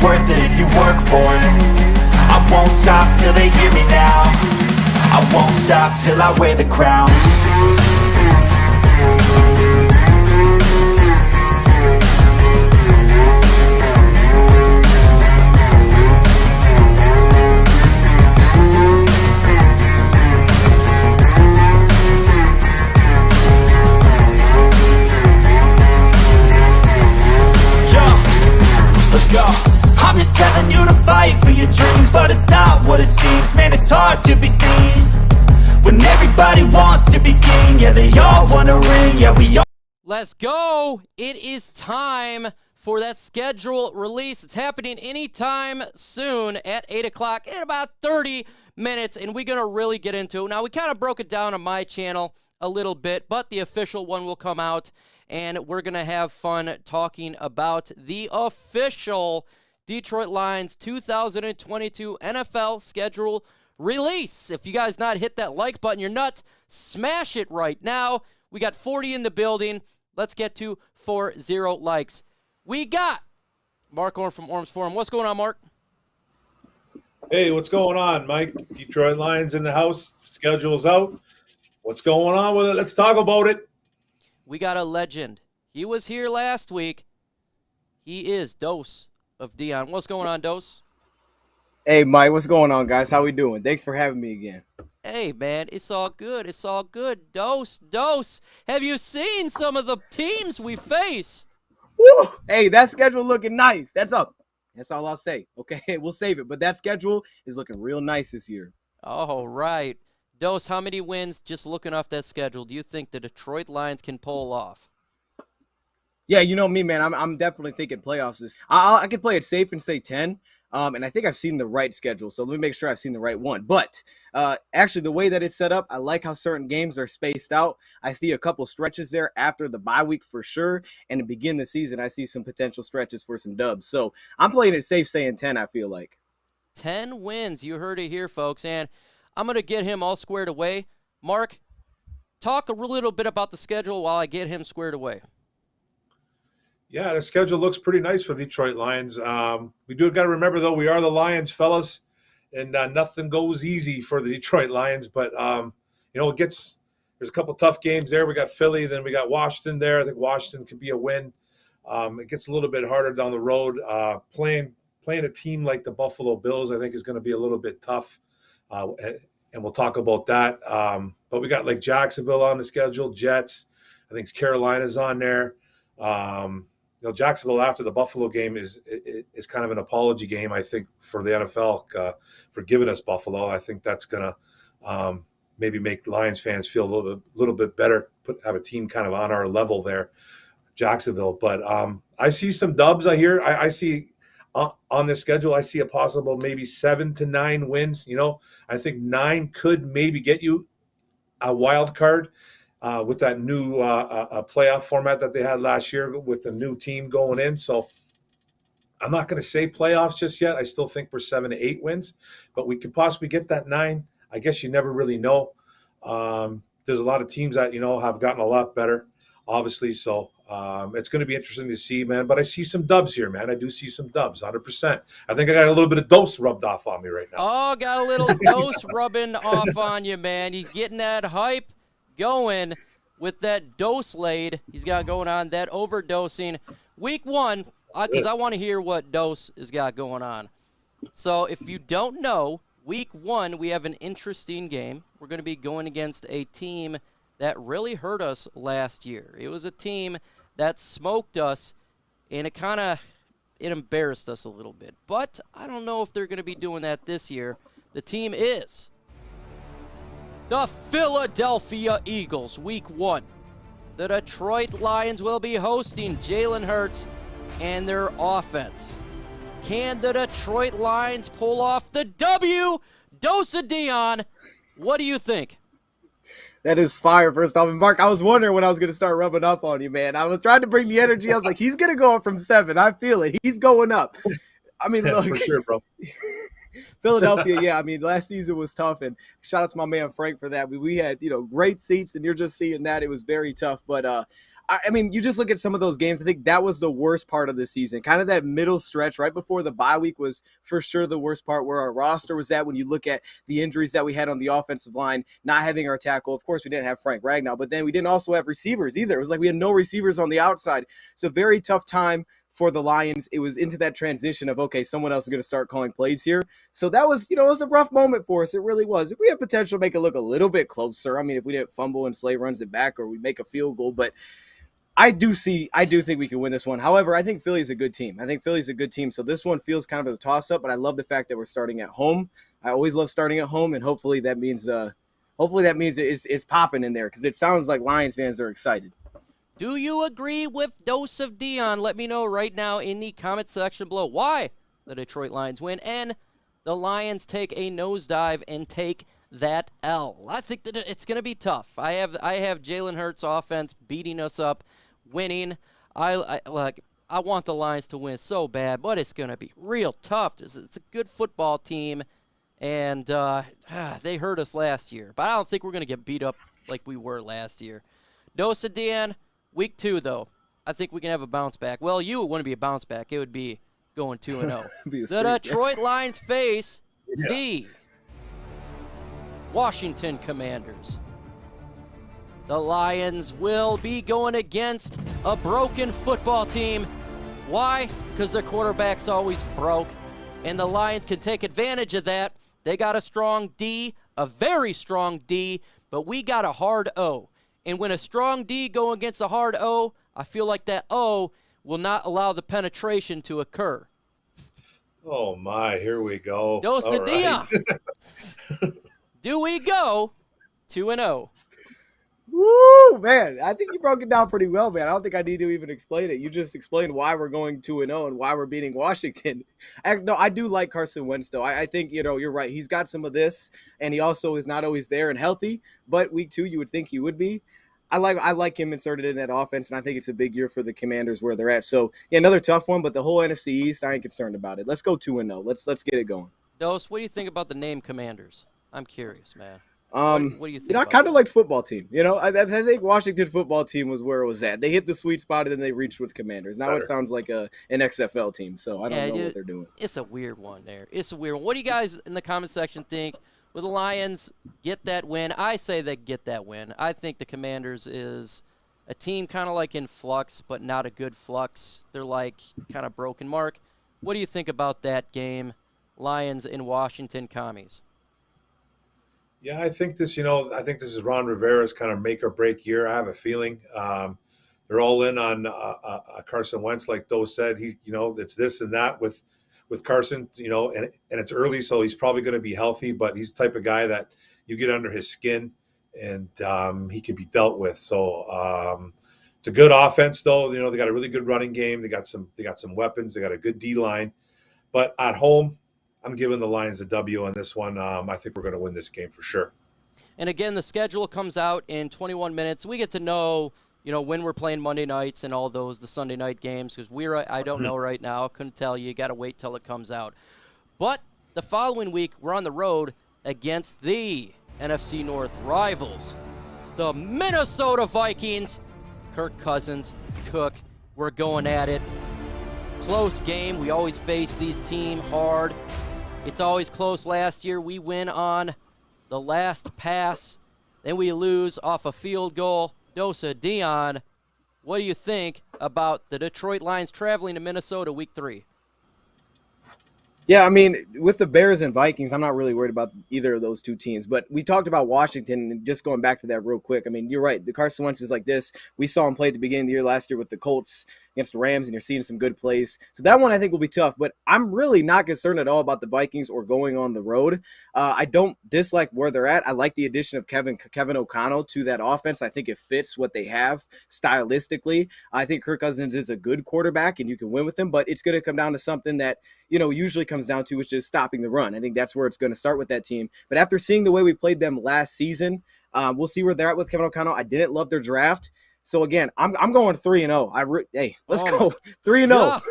worth it if you work for it. I won't stop till they hear me now. I won't stop till I wear the crown. I'm just telling you to fight for your dreams, but it's not what it seems. Man, it's hard to be seen when everybody wants to be king. Yeah, they all want a ring. Yeah, we all. Let's go. It is time for that schedule release. It's happening anytime soon at 8 o'clock in about 30 minutes, and we're going to really get into it. Now, we kind of broke it down on my channel a little bit, but the official one will come out, and we're going to have fun talking about the official Detroit Lions 2022 NFL schedule release. If you guys not hit that like button, you're nuts. Smash it right now. We got 40 in the building. Let's get to 40 likes. We got Mark Orm from Orm's Forum. What's going on, Mark? Hey, what's going on, Mike? Detroit Lions in the house. Schedule's out. What's going on with it? Let's talk about it. We got a legend. He was here last week. He is Dose of Dion. What's going on, Dose? Hey, Mike, what's going on, guys? How we doing? Thanks for having me again. Hey, man, it's all good. It's all good. Dose. Have you seen some of the teams we face? Woo! Hey, that schedule looking nice. That's up. That's all I'll say. Okay, we'll save it. But that schedule is looking real nice this year. All right. Dose, how many wins just looking off that schedule do you think the Detroit Lions can pull off? Yeah, you know me, man. I'm definitely thinking playoffs. I could play it safe and say 10. And I think I've seen the right schedule. So let me make sure I've seen the right one. But actually, the way that it's set up, I like how certain games are spaced out. I see a couple stretches there after the bye week for sure. And to begin the season, I see some potential stretches for some dubs. So I'm playing it safe saying 10, I feel like. 10 wins. You heard it here, folks. And I'm going to get him all squared away. Mark, talk a little bit about the schedule while I get him squared away. Yeah, the schedule looks pretty nice for the Detroit Lions. We do got to remember, though, we are the Lions, fellas, and nothing goes easy for the Detroit Lions. But, there's a couple tough games there. We got Philly, then we got Washington there. I think Washington could be a win. It gets a little bit harder down the road. Playing a team like the Buffalo Bills, I think, is going to be a little bit tough, and we'll talk about that. But we got, like, Jacksonville on the schedule, Jets. I think Carolina's on there. Jacksonville after the Buffalo game is kind of an apology game, I think, for the NFL for giving us Buffalo. I think that's going to maybe make Lions fans feel a little bit better, have a team kind of on our level there, Jacksonville. But I see some dubs. I see on this schedule, I see a possible maybe 7 to 9 wins. I think 9 could maybe get you a wild card. With that new playoff format that they had last year with the new team going in. So I'm not going to say playoffs just yet. I still think we're 7 to 8 wins, but we could possibly get that 9. I guess you never really know. There's a lot of teams that, have gotten a lot better, obviously. So it's going to be interesting to see, man. But I see some dubs here, man. I do see some dubs, 100%. I think I got a little bit of dose rubbed off on me right now. Oh, got a little dose rubbing off on you, man. He's getting that hype going with that dose laid. He's got going on that overdosing. Week 1, because I want to hear what Dose has got going on. So if you don't know, week 1, we have an interesting game. We're going to be going against a team that really hurt us last year. It was a team that smoked us, and it embarrassed us a little bit. But I don't know if they're going to be doing that this year. The team is the Philadelphia Eagles, week 1. The Detroit Lions will be hosting Jalen Hurts and their offense. Can the Detroit Lions pull off the W? Dose of Dion, what do you think? That is fire, first off. And Mark, I was wondering when I was going to start rubbing up on you, man. I was trying to bring the energy. I was like, he's going to go up from 7. I feel it. He's going up. I mean, look. For sure, bro. Philadelphia, yeah. I mean, last season was tough, and shout out to my man Frank for that. We had, great seats, and you're just seeing that. It was very tough, but I mean, you just look at some of those games. I think that was the worst part of the season. Kind of that middle stretch right before the bye week was for sure the worst part, where our roster was at when you look at the injuries that we had on the offensive line, not having our tackle. Of course, we didn't have Frank Ragnow, but then we didn't also have receivers either. It was like we had no receivers on the outside. So very tough time for the Lions. It was into that transition of, okay, someone else is going to start calling plays here. So that was, it was a rough moment for us. It really was. If we had potential to make it look a little bit closer, I mean, if we didn't fumble and Slay runs it back or we make a field goal, but I do think we can win this one. However, I think Philly's a good team. So this one feels kind of a toss-up, but I love the fact that we're starting at home. I always love starting at home, and hopefully that means it's popping in there, because it sounds like Lions fans are excited. Do you agree with Dose of Dion? Let me know right now in the comment section below why the Detroit Lions win and the Lions take a nosedive and take that L. I think that it's going to be tough. I have Jalen Hurts' offense beating us up, winning. I want the Lions to win so bad, but it's going to be real tough. It's a good football team, and they hurt us last year. But I don't think we're going to get beat up like we were last year. Dose of Dion, week 2, though. I think we can have a bounce back. Well, it wouldn't be a bounce back. It would be going 2-0. The Detroit Lions face the Washington Commanders. The Lions will be going against a broken football team. Why? Because their quarterback's always broke, and the Lions can take advantage of that. They got a strong D, a very strong D, but we got a hard O. And when a strong D go against a hard O, I feel like that O will not allow the penetration to occur. Oh, my. Here we go. Dose of Dion. Do we go 2-0? Woo, man. I think you broke it down pretty well, man. I don't think I need to even explain it. You just explained why we're going 2-0 and why we're beating Washington. I do like Carson Wentz, though. I think, you're right. He's got some of this, and he also is not always there and healthy. But week 2, you would think he would be. I like him inserted in that offense, and I think it's a big year for the Commanders where they're at. So, yeah, another tough one, but the whole NFC East, I ain't concerned about it. Let's go 2-0. Let's get it going. Dose, what do you think about the name Commanders? I'm curious, man. What do you think? I kind of like football team. I think Washington football team was where it was at. They hit the sweet spot and then they reached with Commanders. Now it sounds like an XFL team, so I don't know what they're doing. It's a weird one there. What do you guys in the comment section think? Will the Lions get that win? I say they get that win. I think the Commanders is a team kind of like in flux, but not a good flux. They're like kind of broken. Mark, what do you think about that game? Lions in Washington Commies. Yeah, I think this is Ron Rivera's kind of make or break year. I have a feeling they're all in on Carson Wentz, like Doe said. It's this and that with Carson, and it's early, so he's probably going to be healthy, but he's the type of guy that you get under his skin and he can be dealt with. So it's a good offense, though. They got a really good running game. They got some weapons. They got a good D line, but at home, I'm giving the Lions a W on this one. I think we're going to win this game for sure. And again, the schedule comes out in 21 minutes. We get to know, when we're playing Monday nights and all those, the Sunday night games, because I don't know right now. Couldn't tell you. You got to wait till it comes out. But the following week, we're on the road against the NFC North rivals, the Minnesota Vikings. Kirk Cousins, Cook, we're going at it. Close game. We always face these teams hard. It's always close. Last year, we win on the last pass. Then we lose off a field goal. Dose of Dion, what do you think about the Detroit Lions traveling to Minnesota week 3? Yeah, I mean, with the Bears and Vikings, I'm not really worried about either of those two teams. But we talked about Washington, and just going back to that real quick. I mean, you're right. The Carson Wentz is like this. We saw him play at the beginning of the year last year with the Colts against the Rams, and you're seeing some good plays. So that one I think will be tough. But I'm really not concerned at all about the Vikings or going on the road. I don't dislike where they're at. I like the addition of Kevin O'Connell to that offense. I think it fits what they have stylistically. I think Kirk Cousins is a good quarterback, and you can win with him. But it's going to come down to something that usually comes down to, which is stopping the run. I think that's where it's going to start with that team. But after seeing the way we played them last season, we'll see where they're at with Kevin O'Connell. I didn't love their draft. So, again, I'm going 3-0. Hey, let's go 3-0.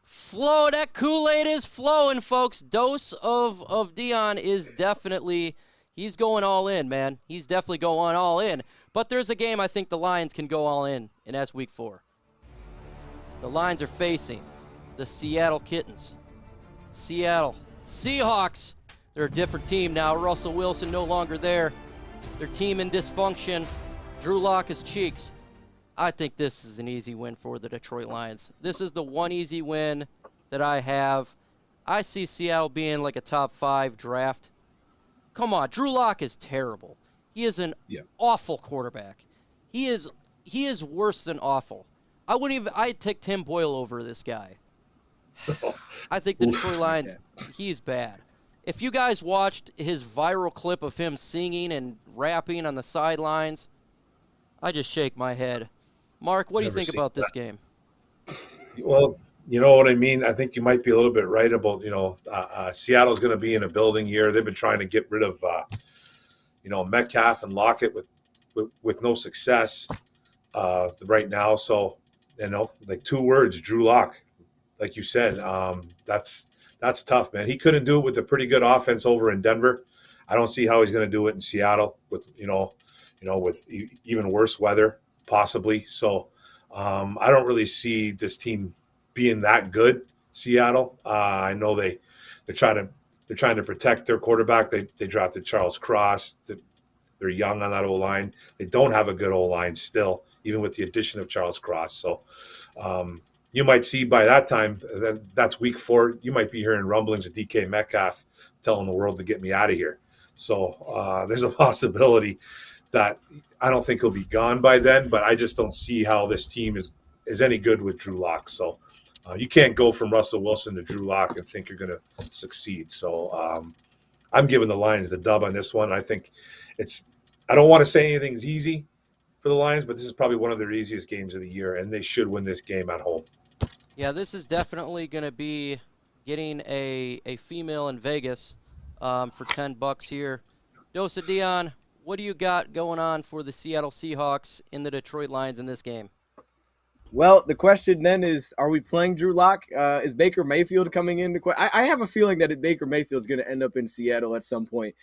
Flow, that Kool-Aid is flowing, folks. Dose of Dion is definitely – he's going all in, man. He's definitely going all in. But there's a game I think the Lions can go all in, and that's Week 4. The Lions are facing the Seattle Kittens. Seattle Seahawks. They're a different team now. Russell Wilson no longer there. Their team in dysfunction. Drew Lock is cheeks. I think this is an easy win for the Detroit Lions. This is the one easy win that I have. I see Seattle being like a top 5 draft. Come on, Drew Lock is terrible. He is an awful quarterback. He is worse than awful. I'd take Tim Boyle over this guy. I think the Detroit Lions, he's bad. If you guys watched his viral clip of him singing and rapping on the sidelines, I just shake my head. Mark, what do you think about this game? Well, you know what I mean? I think you might be a little bit right about, Seattle's going to be in a building year. They've been trying to get rid of, Metcalf and Lockett with no success right now. So, like 2 words, Drew Lock, like you said, that's tough, man. He couldn't do it with a pretty good offense over in Denver. I don't see how he's going to do it in Seattle with, with even worse weather possibly. So I don't really see this team being that good. Seattle. I know they're trying to protect their quarterback. They drafted Charles Cross. They're young on that O-line. They don't have a good O-line still, even with the addition of Charles Cross. So you might see by that time, that's Week 4, you might be hearing rumblings of DK Metcalf telling the world to get me out of here. So there's a possibility that I don't think he'll be gone by then, but I just don't see how this team is any good with Drew Lock. So you can't go from Russell Wilson to Drew Lock and think you're going to succeed. So I'm giving the Lions the dub on this one. I think I don't want to say anything's easy for the Lions, but this is probably one of their easiest games of the year, and they should win this game at home. Yeah, this is definitely going to be getting a female in Vegas for $10 here. Dosa Dion, what do you got going on for the Seattle Seahawks in the Detroit Lions in this game? Well, the question then is, are we playing Drew Lock? Is Baker Mayfield coming in? I have a feeling that Baker Mayfield's going to end up in Seattle at some point.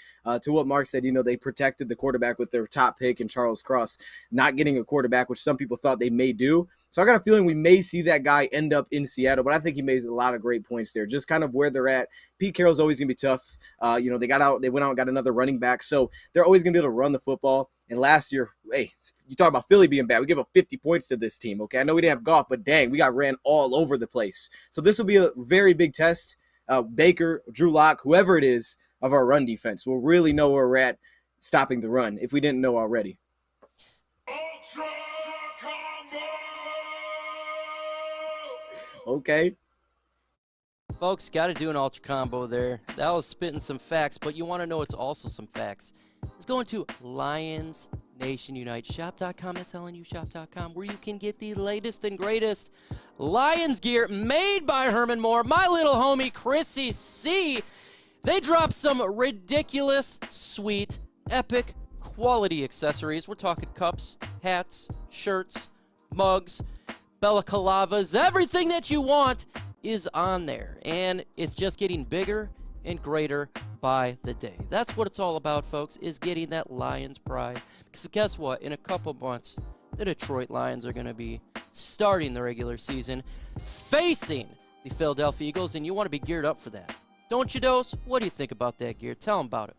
To what Mark said, they protected the quarterback with their top pick and Charles Cross not getting a quarterback, which some people thought they may do. So I got a feeling we may see that guy end up in Seattle, but I think he made a lot of great points there. Just kind of where they're at. Pete Carroll's always going to be tough. They went out and got another running back. So they're always going to be able to run the football. And last year, hey, you talk about Philly being bad. We give up 50 points to this team, okay? I know we didn't have Goff, but dang, we got ran all over the place. So this will be a very big test. Baker, Drew Lock, whoever it is, of our run defense. We'll really know where we're at stopping the run if we didn't know already. Okay. Folks, got to do an ultra combo there. That was spitting some facts, but you want to know it's also some facts. It's going to Lions Nation Unite Shop.com. That's LNUshop.com, where you can get the latest and greatest Lions gear made by Herman Moore. My little homie, Chrissy C. They dropped some ridiculous, sweet, epic quality accessories. We're talking cups, hats, shirts, mugs, balaclavas, everything that you want is on there, and it's just getting bigger and greater by the day. That's what it's all about, folks, is getting that Lions pride. Because guess what? In a couple months, the Detroit Lions are going to be starting the regular season facing the Philadelphia Eagles, and you want to be geared up for that. Don't you, Dose? What do you think about that gear? Tell them about it.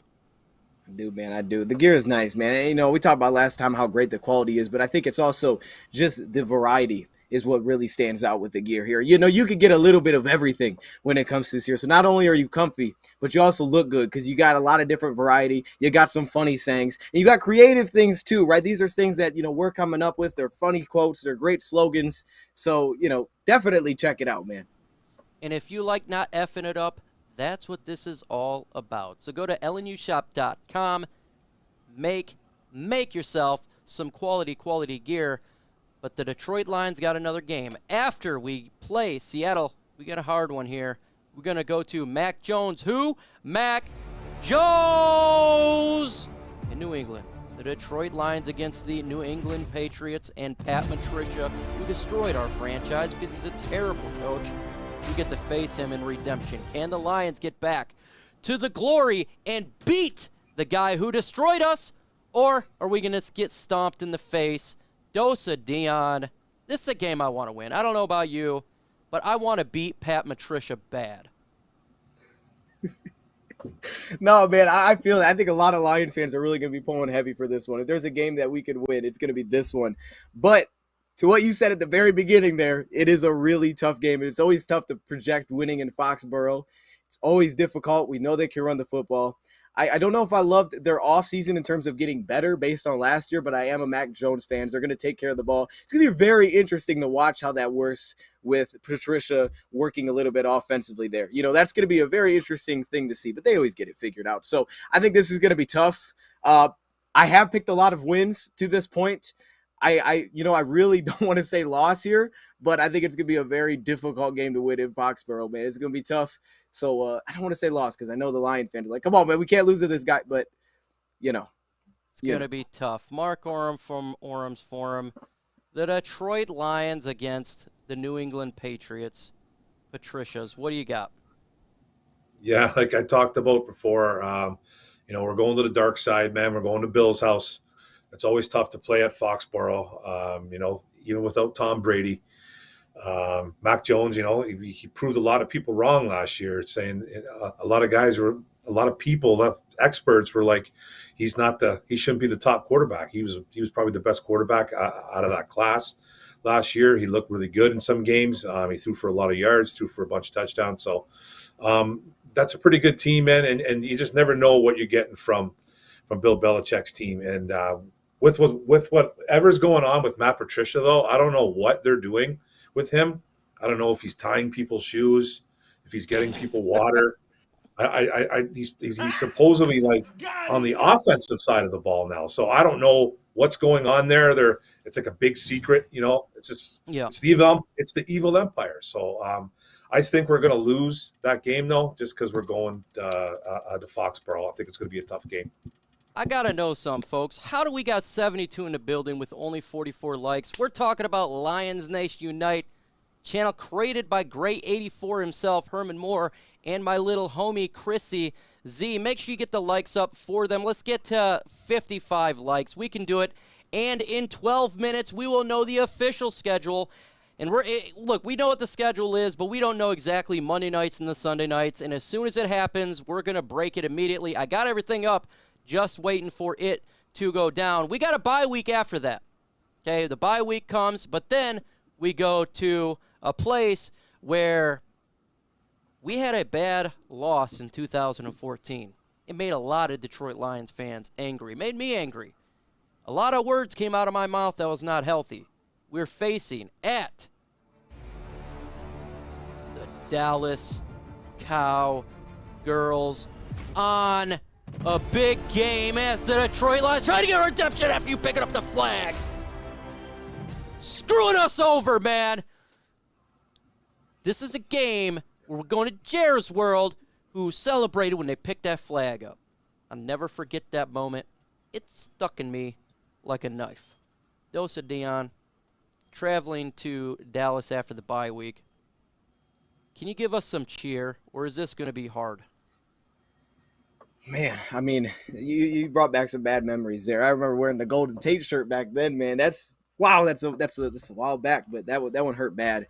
I do, man. I do. The gear is nice, man. And, we talked about last time how great the quality is, but I think it's also just the variety is what really stands out with the gear here. You could get a little bit of everything when it comes to this here. So not only are you comfy, but you also look good because you got a lot of different variety. You got some funny sayings, and you got creative things too, right? These are things that, we're coming up with. They're funny quotes. They're great slogans. So, definitely check it out, man. And if you like not effing it up, that's what this is all about. So go to LNUshop.com. Make yourself some quality gear. But the Detroit Lions got another game. After we play Seattle, we got a hard one here. We're going to go to Mac Jones. Who? Mac Jones in New England. The Detroit Lions against the New England Patriots and Pat Patricia, who destroyed our franchise because he's a terrible coach. We get to face him in redemption. Can the Lions get back to the glory and beat the guy who destroyed us? Or are we going to get stomped in the face? Dosa Dion. This is a game I want to win. I don't know about you, but I want to beat Pat Matricia bad. No, man, I feel that. I think a lot of Lions fans are really going to be pulling heavy for this one. If there's a game that we could win, it's going to be this one. But to what you said at the very beginning there, it is a really tough game. And it's always tough to project winning in Foxborough. It's always difficult. We know they can run the football. I don't know if I loved their offseason in terms of getting better based on last year, but I am a Mac Jones fan. They're going to take care of the ball. It's going to be very interesting to watch how that works with Patricia working a little bit offensively there. You know, that's going to be a very interesting thing to see, but they always get it figured out. So I think this is going to be tough. I have picked a lot of wins to this point. I really don't want to say loss here, but I think it's going to be a very difficult game to win in Foxborough, man. It's going to be tough. So I don't want to say loss because I know the Lion fans are like, come on, man, we can't lose to this guy. But, you know. It's going to be tough. Mark Orem from Orem's Forum. The Detroit Lions against the New England Patriots. Patricias, what do you got? Yeah, like I talked about before, we're going to the dark side, man. We're going to Bill's house. It's always tough to play at Foxborough, even without Tom Brady. Mac Jones, he proved a lot of people wrong last year, saying a lot of people, experts were like, he shouldn't be the top quarterback. He was probably the best quarterback out of that class last year. He looked really good in some games. He threw for a lot of yards, threw for a bunch of touchdowns. So that's a pretty good team, man. And you just never know what you're getting from Bill Belichick's team. And with whatever's going on with Matt Patricia, though, I don't know what they're doing with him. I don't know if he's tying people's shoes, if he's getting people water. He's supposedly like on the offensive side of the ball now. So I don't know what's going on there. It's like a big secret, It's just it's the evil empire. So I think we're going to lose that game though, just because we're going to Foxborough. I think it's going to be a tough game. I got to know some, folks. How do we got 72 in the building with only 44 likes? We're talking about Lions Nation Unite, channel created by Great 84 himself, Herman Moore, and my little homie, Chrissy Z. Make sure you get the likes up for them. Let's get to 55 likes. We can do it. And in 12 minutes, we will know the official schedule. And we know what the schedule is, but we don't know exactly Monday nights and the Sunday nights. And as soon as it happens, we're going to break it immediately. I got everything up. Just waiting for it to go down. We got a bye week after that. Okay, the bye week comes, but then we go to a place where we had a bad loss in 2014. It made a lot of Detroit Lions fans angry. It made me angry. A lot of words came out of my mouth that was not healthy. We're facing at the Dallas Cowgirls on a big game as the Detroit Lions trying to get redemption after you picking up the flag. Screwing us over, man. This is a game where we're going to Jer's World, who celebrated when they picked that flag up. I'll never forget that moment. It stuck in me like a knife. Dosa Dion, traveling to Dallas after the bye week. Can you give us some cheer, or is this going to be hard? Man, I mean, you brought back some bad memories there. I remember wearing the Golden Tate shirt back then, man. That's a while back, but that one hurt bad.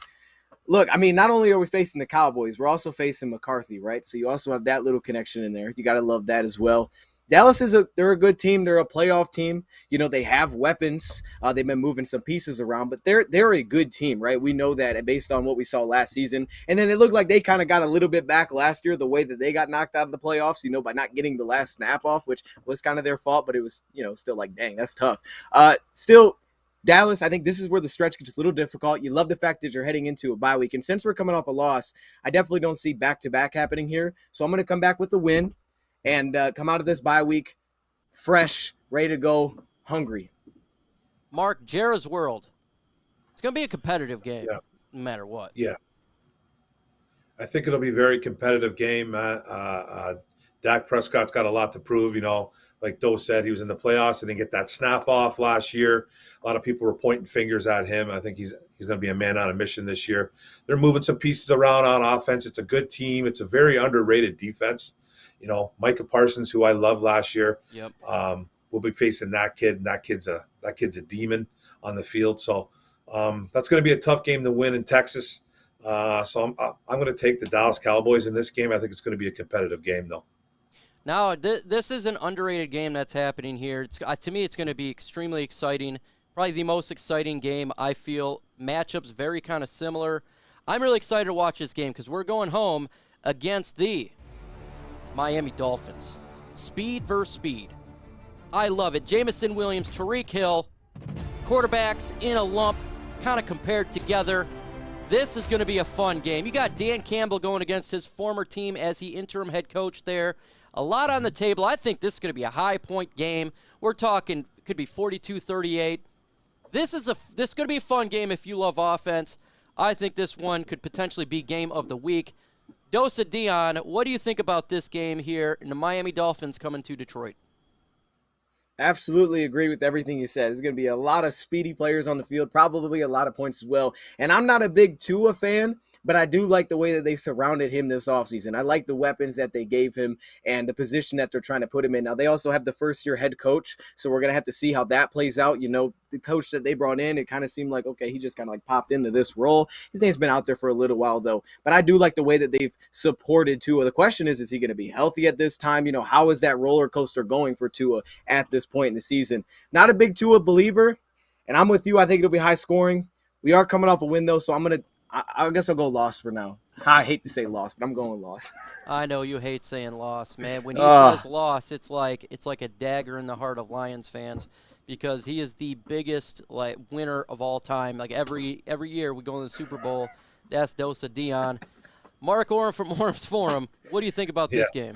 Look, I mean, not only are we facing the Cowboys, we're also facing McCarthy, right? So you also have that little connection in there. You got to love that as well. Dallas they're a good team. They're a playoff team. They have weapons. They've been moving some pieces around, but they're a good team, right? We know that based on what we saw last season. And then it looked like they kind of got a little bit back last year, the way that they got knocked out of the playoffs, by not getting the last snap off, which was kind of their fault, but it was, still like, dang, that's tough. Still, Dallas, I think this is where the stretch gets a little difficult. You love the fact that you're heading into a bye week. And since we're coming off a loss, I definitely don't see back-to-back happening here. So I'm going to come back with the win and come out of this bye week fresh, ready to go, hungry. Mark, Jer's World. It's going to be a competitive game, no matter what. Yeah. I think it'll be a very competitive game. Dak Prescott's got a lot to prove. Like Doe said, he was in the playoffs and didn't get that snap off last year. A lot of people were pointing fingers at him. I think he's going to be a man on a mission this year. They're moving some pieces around on offense. It's a good team. It's a very underrated defense. Micah Parsons, who I loved last year. Yep. we'll be facing that kid, and that kid's a demon on the field. So that's going to be a tough game to win in Texas. So I'm going to take the Dallas Cowboys in this game. I think it's going to be a competitive game, though. Now, this is an underrated game that's happening here. To me, it's going to be extremely exciting. Probably the most exciting game, I feel. Matchups very kind of similar. I'm really excited to watch this game because we're going home against the Miami Dolphins. Speed versus speed. I love it. Jamison Williams, Tyreek Hill, quarterbacks in a lump, kind of compared together. This is going to be a fun game. You got Dan Campbell going against his former team as he interim head coach there. A lot on the table. I think this is going to be a high-point game. We're talking, it could be 42-38. This is going to be a fun game if you love offense. I think this one could potentially be game of the week. Dosa Dion, what do you think about this game here and the Miami Dolphins coming to Detroit? Absolutely agree with everything you said. There's going to be a lot of speedy players on the field, probably a lot of points as well. And I'm not a big Tua fan, but I do like the way that they surrounded him this offseason. I like the weapons that they gave him and the position that they're trying to put him in. Now, they also have the first-year head coach, so we're going to have to see how that plays out. You know, the coach that they brought in, it kind of seemed like, okay, he just kind of like popped into this role. His name's been out there for a little while, though. But I do like the way that they've supported Tua. The question is he going to be healthy at this time? You know, how is that roller coaster going for Tua at this point in the season? Not a big Tua believer, and I'm with you. I think it'll be high scoring. We are coming off a win, though, so I guess I'll go loss for now. I hate to say loss, but I'm going loss. I know you hate saying loss, man. When he says loss, it's like a dagger in the heart of Lions fans because he is the biggest winner of all time. Like every year we go in the Super Bowl. That's Dosa Dion. Mark Orem from Orem's Forum. What do you think about this game?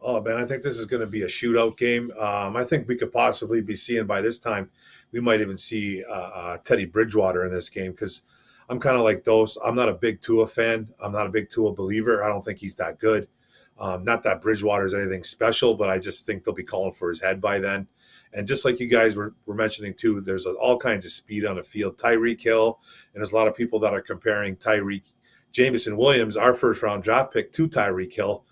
Oh, man, I think this is going to be a shootout game. I think we could possibly be seeing by this time, we might even see Teddy Bridgewater in this game because I'm kind of like those. I'm not a big Tua fan. I'm not a big Tua believer. I don't think he's that good. Not that Bridgewater is anything special, but I just think they'll be calling for his head by then. And just like you guys were mentioning too, there's all kinds of speed on the field. Tyreek Hill, and there's a lot of people that are comparing Jamison Williams, our first-round draft pick, to Tyreek Hill.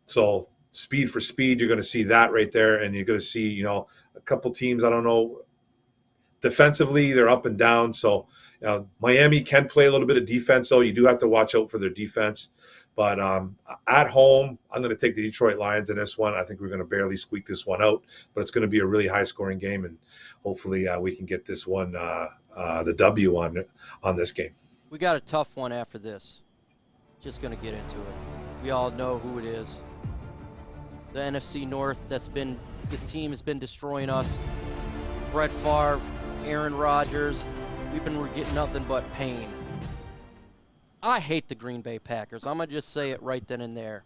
So speed for speed, you're going to see that right there, and you're going to see, you know, a couple teams, I don't know, defensively, they're up and down. So Miami can play a little bit of defense, though. You do have to watch out for their defense. But at home, I'm going to take the Detroit Lions in this one. I think we're going to barely squeak this one out, but it's going to be a really high-scoring game, and hopefully we can get this one, the W on this game. We got a tough one after this. Just going to get into it. We all know who it is. The NFC North, this team has been destroying us. Brett Favre, Aaron Rodgers, we've been getting nothing but pain. I hate the Green Bay Packers. I'm going to just say it right then and there.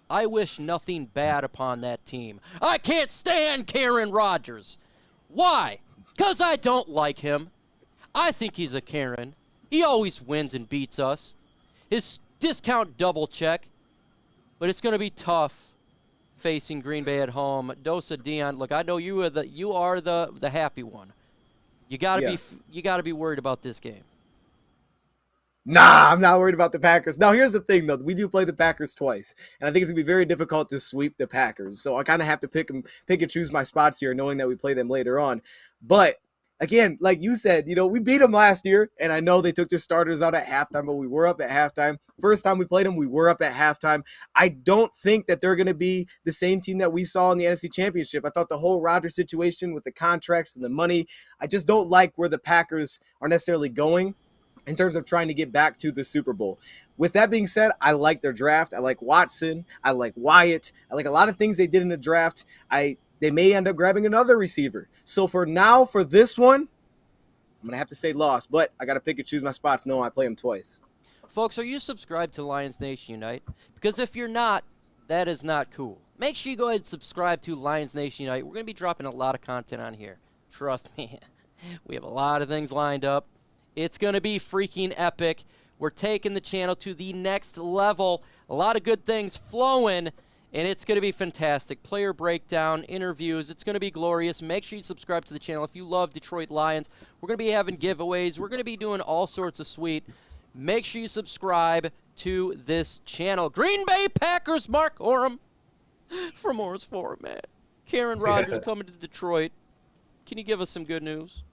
I wish nothing bad upon that team. I can't stand Aaron Rodgers. Why? Because I don't like him. I think he's a Karen. He always wins and beats us. His discount double check. But it's going to be tough facing Green Bay at home. Dosa Dion, look, I know you are the happy one. You got to be worried about this game. Nah, I'm not worried about the Packers. Now, here's the thing, though. We do play the Packers twice, and I think it's going to be very difficult to sweep the Packers. So I kind of have to pick and choose my spots here, knowing that we play them later on. But, again, like you said, we beat them last year, and I know they took their starters out at halftime, but we were up at halftime. First time we played them, we were up at halftime. I don't think that they're going to be the same team that we saw in the NFC Championship. I thought the whole Rodgers situation with the contracts and the money, I just don't like where the Packers are necessarily going in terms of trying to get back to the Super Bowl. With that being said, I like their draft. I like Watson. I like Wyatt. I like a lot of things they did in the draft. They may end up grabbing another receiver. So for now, for this one, I'm going to have to say loss, but I got to pick and choose my spots. No, I play them twice. Folks, are you subscribed to Lions Nation Unite? Because if you're not, that is not cool. Make sure you go ahead and subscribe to Lions Nation Unite. We're going to be dropping a lot of content on here. Trust me. We have a lot of things lined up. It's going to be freaking epic. We're taking the channel to the next level. A lot of good things flowing, and it's going to be fantastic. Player breakdown, interviews. It's going to be glorious. Make sure you subscribe to the channel if you love Detroit Lions. We're going to be having giveaways. We're going to be doing all sorts of sweet. Make sure you subscribe to this channel. Green Bay Packers, Mark Orem from Orem's Forum, man. Karen Rodgers coming to Detroit. Can you give us some good news?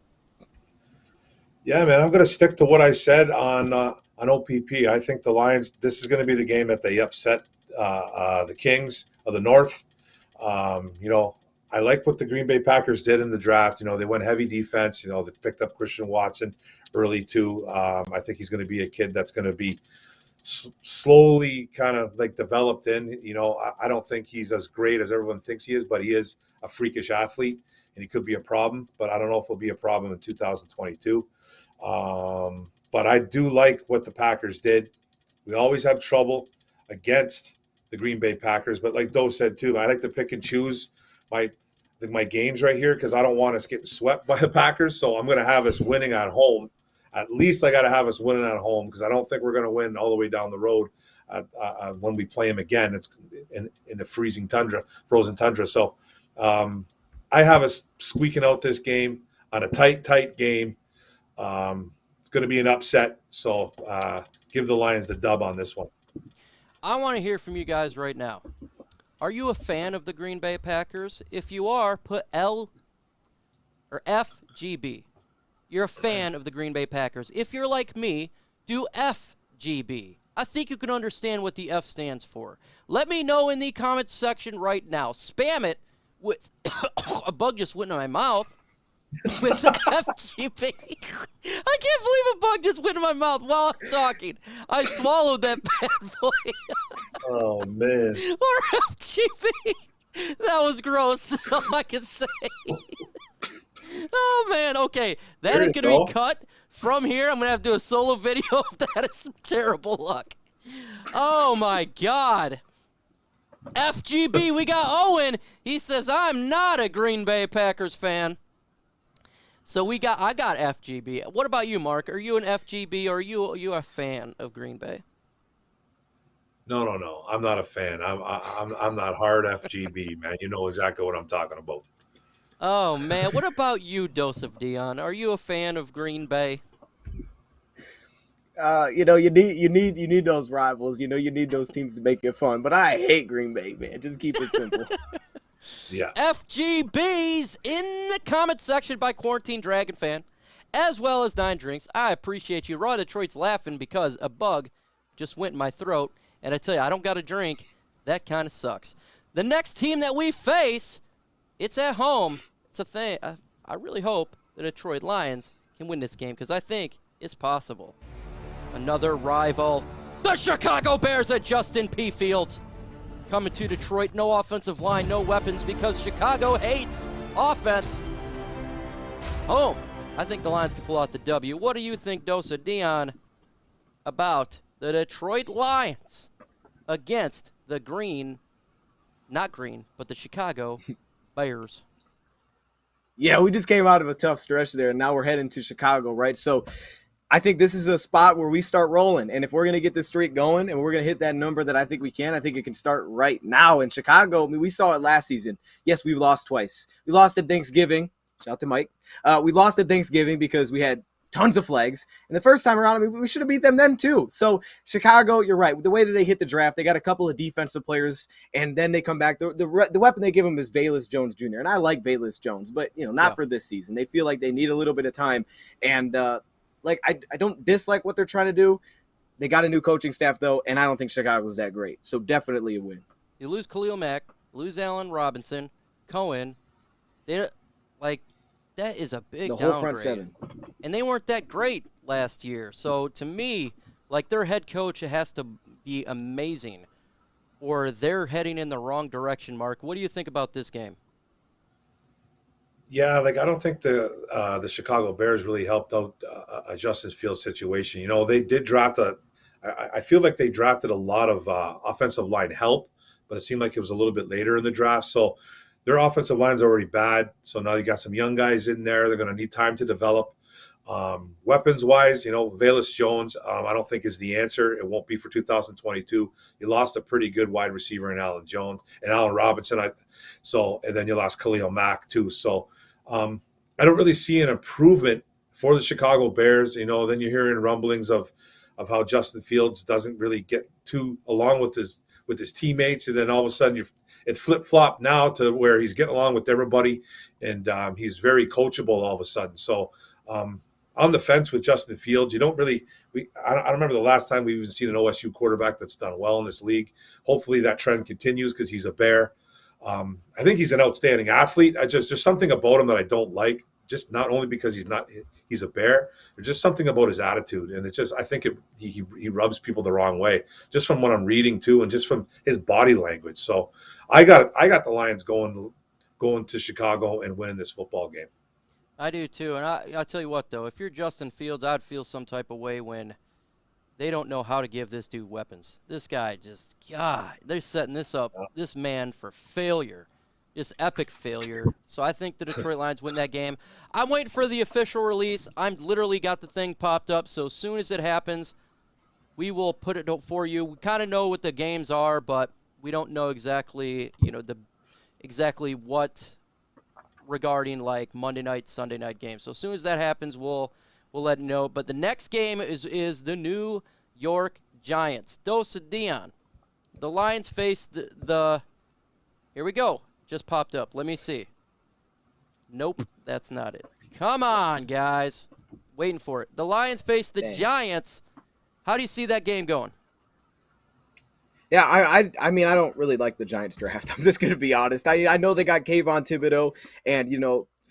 Yeah, man, I'm going to stick to what I said on OPP. I think the Lions, this is going to be the game that they upset the Kings of the North. I like what the Green Bay Packers did in the draft. They went heavy defense. They picked up Christian Watson early too. I think he's going to be a kid that's going to be slowly kind of like developed in. I don't think he's as great as everyone thinks he is, but he is a freakish athlete, and he could be a problem. But I don't know if he'll be a problem in 2022. But I do like what the Packers did. We always have trouble against the Green Bay Packers, but like Doe said too, I like to pick and choose my games right here because I don't want us getting swept by the Packers. So I'm going to have us winning at home. At least I got to have us winning at home because I don't think we're going to win all the way down the road when we play them again. It's in the frozen tundra. So I have us squeaking out this game on a tight game. It's going to be an upset. So give the Lions the dub on this one. I want to hear from you guys right now. Are you a fan of the Green Bay Packers? If you are, put L or FGB. You're a fan of the Green Bay Packers. If you're like me, do FGB. I think you can understand what the F stands for. Let me know in the comments section right now. Spam it with a bug just went in my mouth with the FGB. I can't believe a bug just went in my mouth while I'm talking. I swallowed that bad boy. Oh, man. Or FGB. That was gross. That's all I can say. Oh, man. Okay. That is going to be cut from here. I'm going to have to do a solo video of that. Is some terrible luck. Oh, my God. FGB, we got Owen. He says, I'm not a Green Bay Packers fan. So I got FGB. What about you, Mark? Are you an FGB or are you a fan of Green Bay? No. I'm not a fan. I'm not hard FGB, man. You know exactly what I'm talking about. Oh man, what about you, Dose of Dion? Are you a fan of Green Bay? You need those rivals. You need those teams to make it fun. But I hate Green Bay, man. Just keep it simple. Yeah. FGBs in the comment section by Quarantine Dragon Fan, as well as 9 Drinks. I appreciate you. Raw Detroit's laughing because a bug just went in my throat. And I tell you, I don't got a drink. That kind of sucks. The next team that we face, it's at home. It's a thing. I really hope the Detroit Lions can win this game because I think it's possible. Another rival, the Chicago Bears at Justin P. Fields. Coming to Detroit, no offensive line, no weapons because Chicago hates offense. Home. I think the Lions can pull out the W. What do you think, Dosa Dion, about the Detroit Lions against the but the Chicago Bears? Yeah, we just came out of a tough stretch there, and now we're heading to Chicago, right? So I think this is a spot where we start rolling. And if we're going to get this streak going and we're going to hit that number that I think we can, I think it can start right now. In Chicago, I mean, we saw it last season. Yes, we lost twice. We lost at Thanksgiving. Shout out to Mike. We lost at Thanksgiving because we had tons of flags. And the first time around, I mean, we should have beat them then too. So Chicago, you're right. The way that they hit the draft, they got a couple of defensive players, and then they come back. The weapon they give them is Velus Jones Jr., and I like Velus Jones, but not for this season. They feel like they need a little bit of time, and I don't dislike what they're trying to do. They got a new coaching staff though, and I don't think Chicago's that great. So definitely a win. You lose Khalil Mack, lose Allen Robinson, Cohen. That is a big downgrade. The whole front seven. And they weren't that great last year. So to me, their head coach has to be amazing, or they're heading in the wrong direction. Mark, what do you think about this game? Yeah, I don't think the Chicago Bears really helped out a Justin Fields situation. They did draft I feel like they drafted a lot of offensive line help, but it seemed like it was a little bit later in the draft. So their offensive line's already bad. So now you got some young guys in there. They're going to need time to develop. Weapons-wise, Velus Jones, I don't think is the answer. It won't be for 2022. You lost a pretty good wide receiver in Allen Robinson. And then you lost Khalil Mack too. So I don't really see an improvement for the Chicago Bears. Then you're hearing rumblings of how Justin Fields doesn't really get too along with with his teammates, and then all of a sudden it flip-flopped now to where he's getting along with everybody, and he's very coachable all of a sudden. So on the fence with Justin Fields, you don't really I don't remember the last time we've even seen an OSU quarterback that's done well in this league. Hopefully that trend continues because he's a Bear. I think he's an outstanding athlete. There's something about him that I don't like, just not only because he's a Bear, there's just something about his attitude. And it's just, I think he rubs people the wrong way, just from what I'm reading too, and just from his body language. So I got the Lions going to Chicago and winning this football game. I do too. And I'll tell you what, though, if you're Justin Fields, I'd feel some type of way when they don't know how to give this dude weapons. This guy just, God, they're setting this up, this man, for failure, just epic failure. So I think the Detroit Lions win that game. I'm waiting for the official release. I'm literally got the thing popped up. So as soon as it happens, we will put it for you. We kind of know what the games are, but we don't know exactly, exactly what regarding like Monday night, Sunday night games. So as soon as that happens, we'll let you know. But the next game is the New York Giants. Dose of Dion. The Lions face the here we go. Just popped up. Let me see. Nope, that's not it. Come on, guys. Waiting for it. The Lions face the Giants. How do you see that game going? Yeah, I mean, I don't really like the Giants draft. I'm just going to be honest. I know they got Kayvon Thibodeau, and,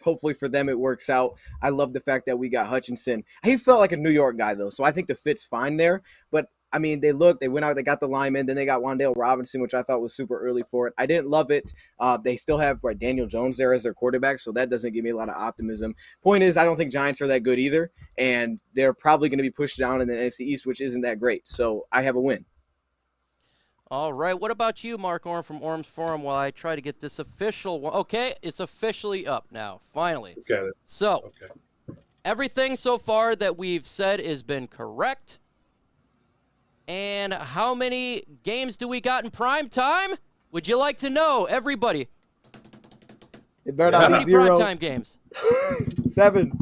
hopefully for them it works out. I love the fact that we got Hutchinson. He felt like a New York guy, though, so I think the fit's fine there. But, I mean, they went out, they got the lineman, then they got Wan'Dale Robinson, which I thought was super early for it. I didn't love it. They still have Daniel Jones there as their quarterback, so that doesn't give me a lot of optimism. Point is, I don't think Giants are that good either, and they're probably going to be pushed down in the NFC East, which isn't that great. So I have a win. All right. What about you, Mark Orm from Orm's Forum, while I try to get this official one? Okay, it's officially up now, finally. Okay. So, everything so far that we've said has been correct. And how many games do we got in prime time? Would you like to know, everybody? It better not How be many 0. primetime games? 7.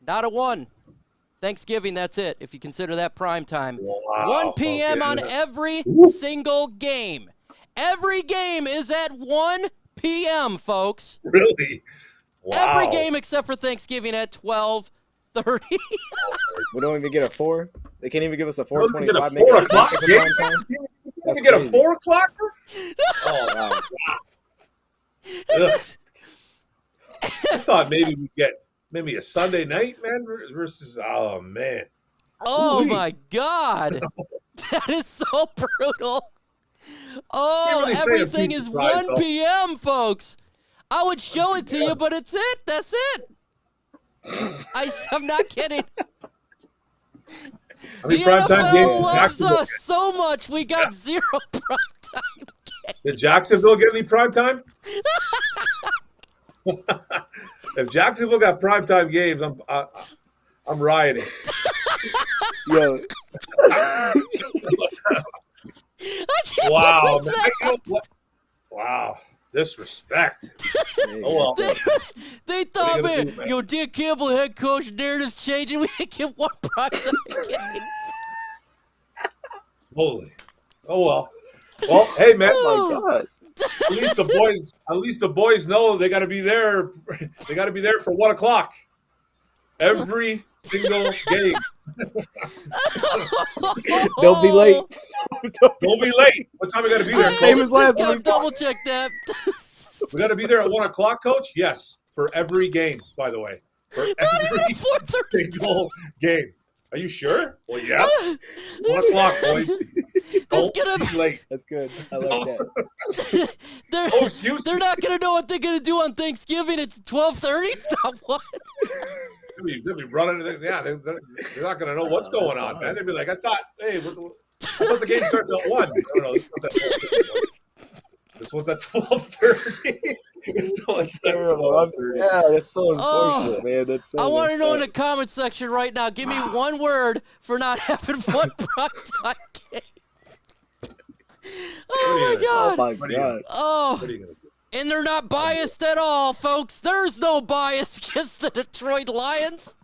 Not a 1. Thanksgiving, that's it, if you consider that prime time. Wow. 1 p.m. on every single game. Every game is at 1 p.m., folks. Really? Wow. Wow. Every game except for Thanksgiving at 12:30. We don't even get a 4. They can't even give us a We don't even 4:25. get a 4 o'clock Make it game? prime time. You can get a 4 o'clock? Oh wow! I thought maybe we'd get maybe a Sunday night, man, versus, oh, man. Oh, my God. That is so brutal. Oh, really say everything a is surprise, 1 though. p.m., folks. I would show it to you, but it's it. That's it. I'm not kidding. I mean, The primetime games NFL in loves Jacksonville. us so much. We got 0 primetime games. Did Jacksonville get any primetime? If Jacksonville got primetime games, I'm rioting. Yo, I can't Wow, believe man. that. Wow, disrespect. Oh well. They What thought, are you gonna man, do, man? Dan Campbell, head coach, narrative's changing. We can get 1 primetime game. Holy. Oh well. Well, hey man. Oh. God. At least the boys know they got to be there. They got to be there for 1 o'clock every single game. Don't be late. Don't be late. What time we got to be there? Same Coach? as last Just week. double check that. We got to be there at 1 o'clock, Coach. Yes, for every game. By the way, for every 4:30. single game. Are you sure? Well, yeah. 1 o'clock, boys. Don't gonna be late. That's good. I like that. Oh, excuses. They're not going to know what they're going to do on Thanksgiving. It's 12:30. It's not what? They'll be running. Yeah, they're not going to know what's going on, man. They'll be like, I thought the game starts at 1. No, this one's at 12:30. This one's at Terrible. 12:30. Yeah, that's so unfortunate, man. That's so I want to know in messed the comment section right now. Give me one word for not having 1 primetime game. Oh, my up. God. Oh my God. Oh. What are you going to do? And they're not biased at all, folks. There's no bias against the Detroit Lions.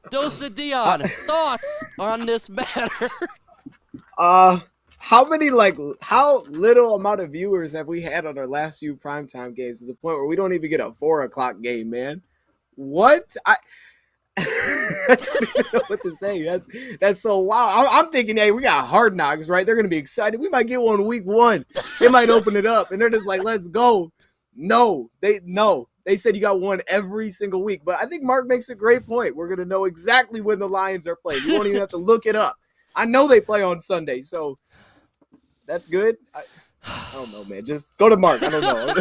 Dose of Dion, thoughts on this matter? how little amount of viewers have we had on our last few primetime games to the point where we don't even get a 4:00 game, man? What? I don't even know what to say. That's so wild. I'm thinking, hey, we got Hard Knocks, right? They're gonna be excited. We might get one week 1. They might open it up, and they're just like, let's go. No. They said you got one every single week. But I think Mark makes a great point. We're gonna know exactly when the Lions are playing. You won't even have to look it up. I know they play on Sunday, so that's good. I don't know, man. Just go to Mark. I don't know.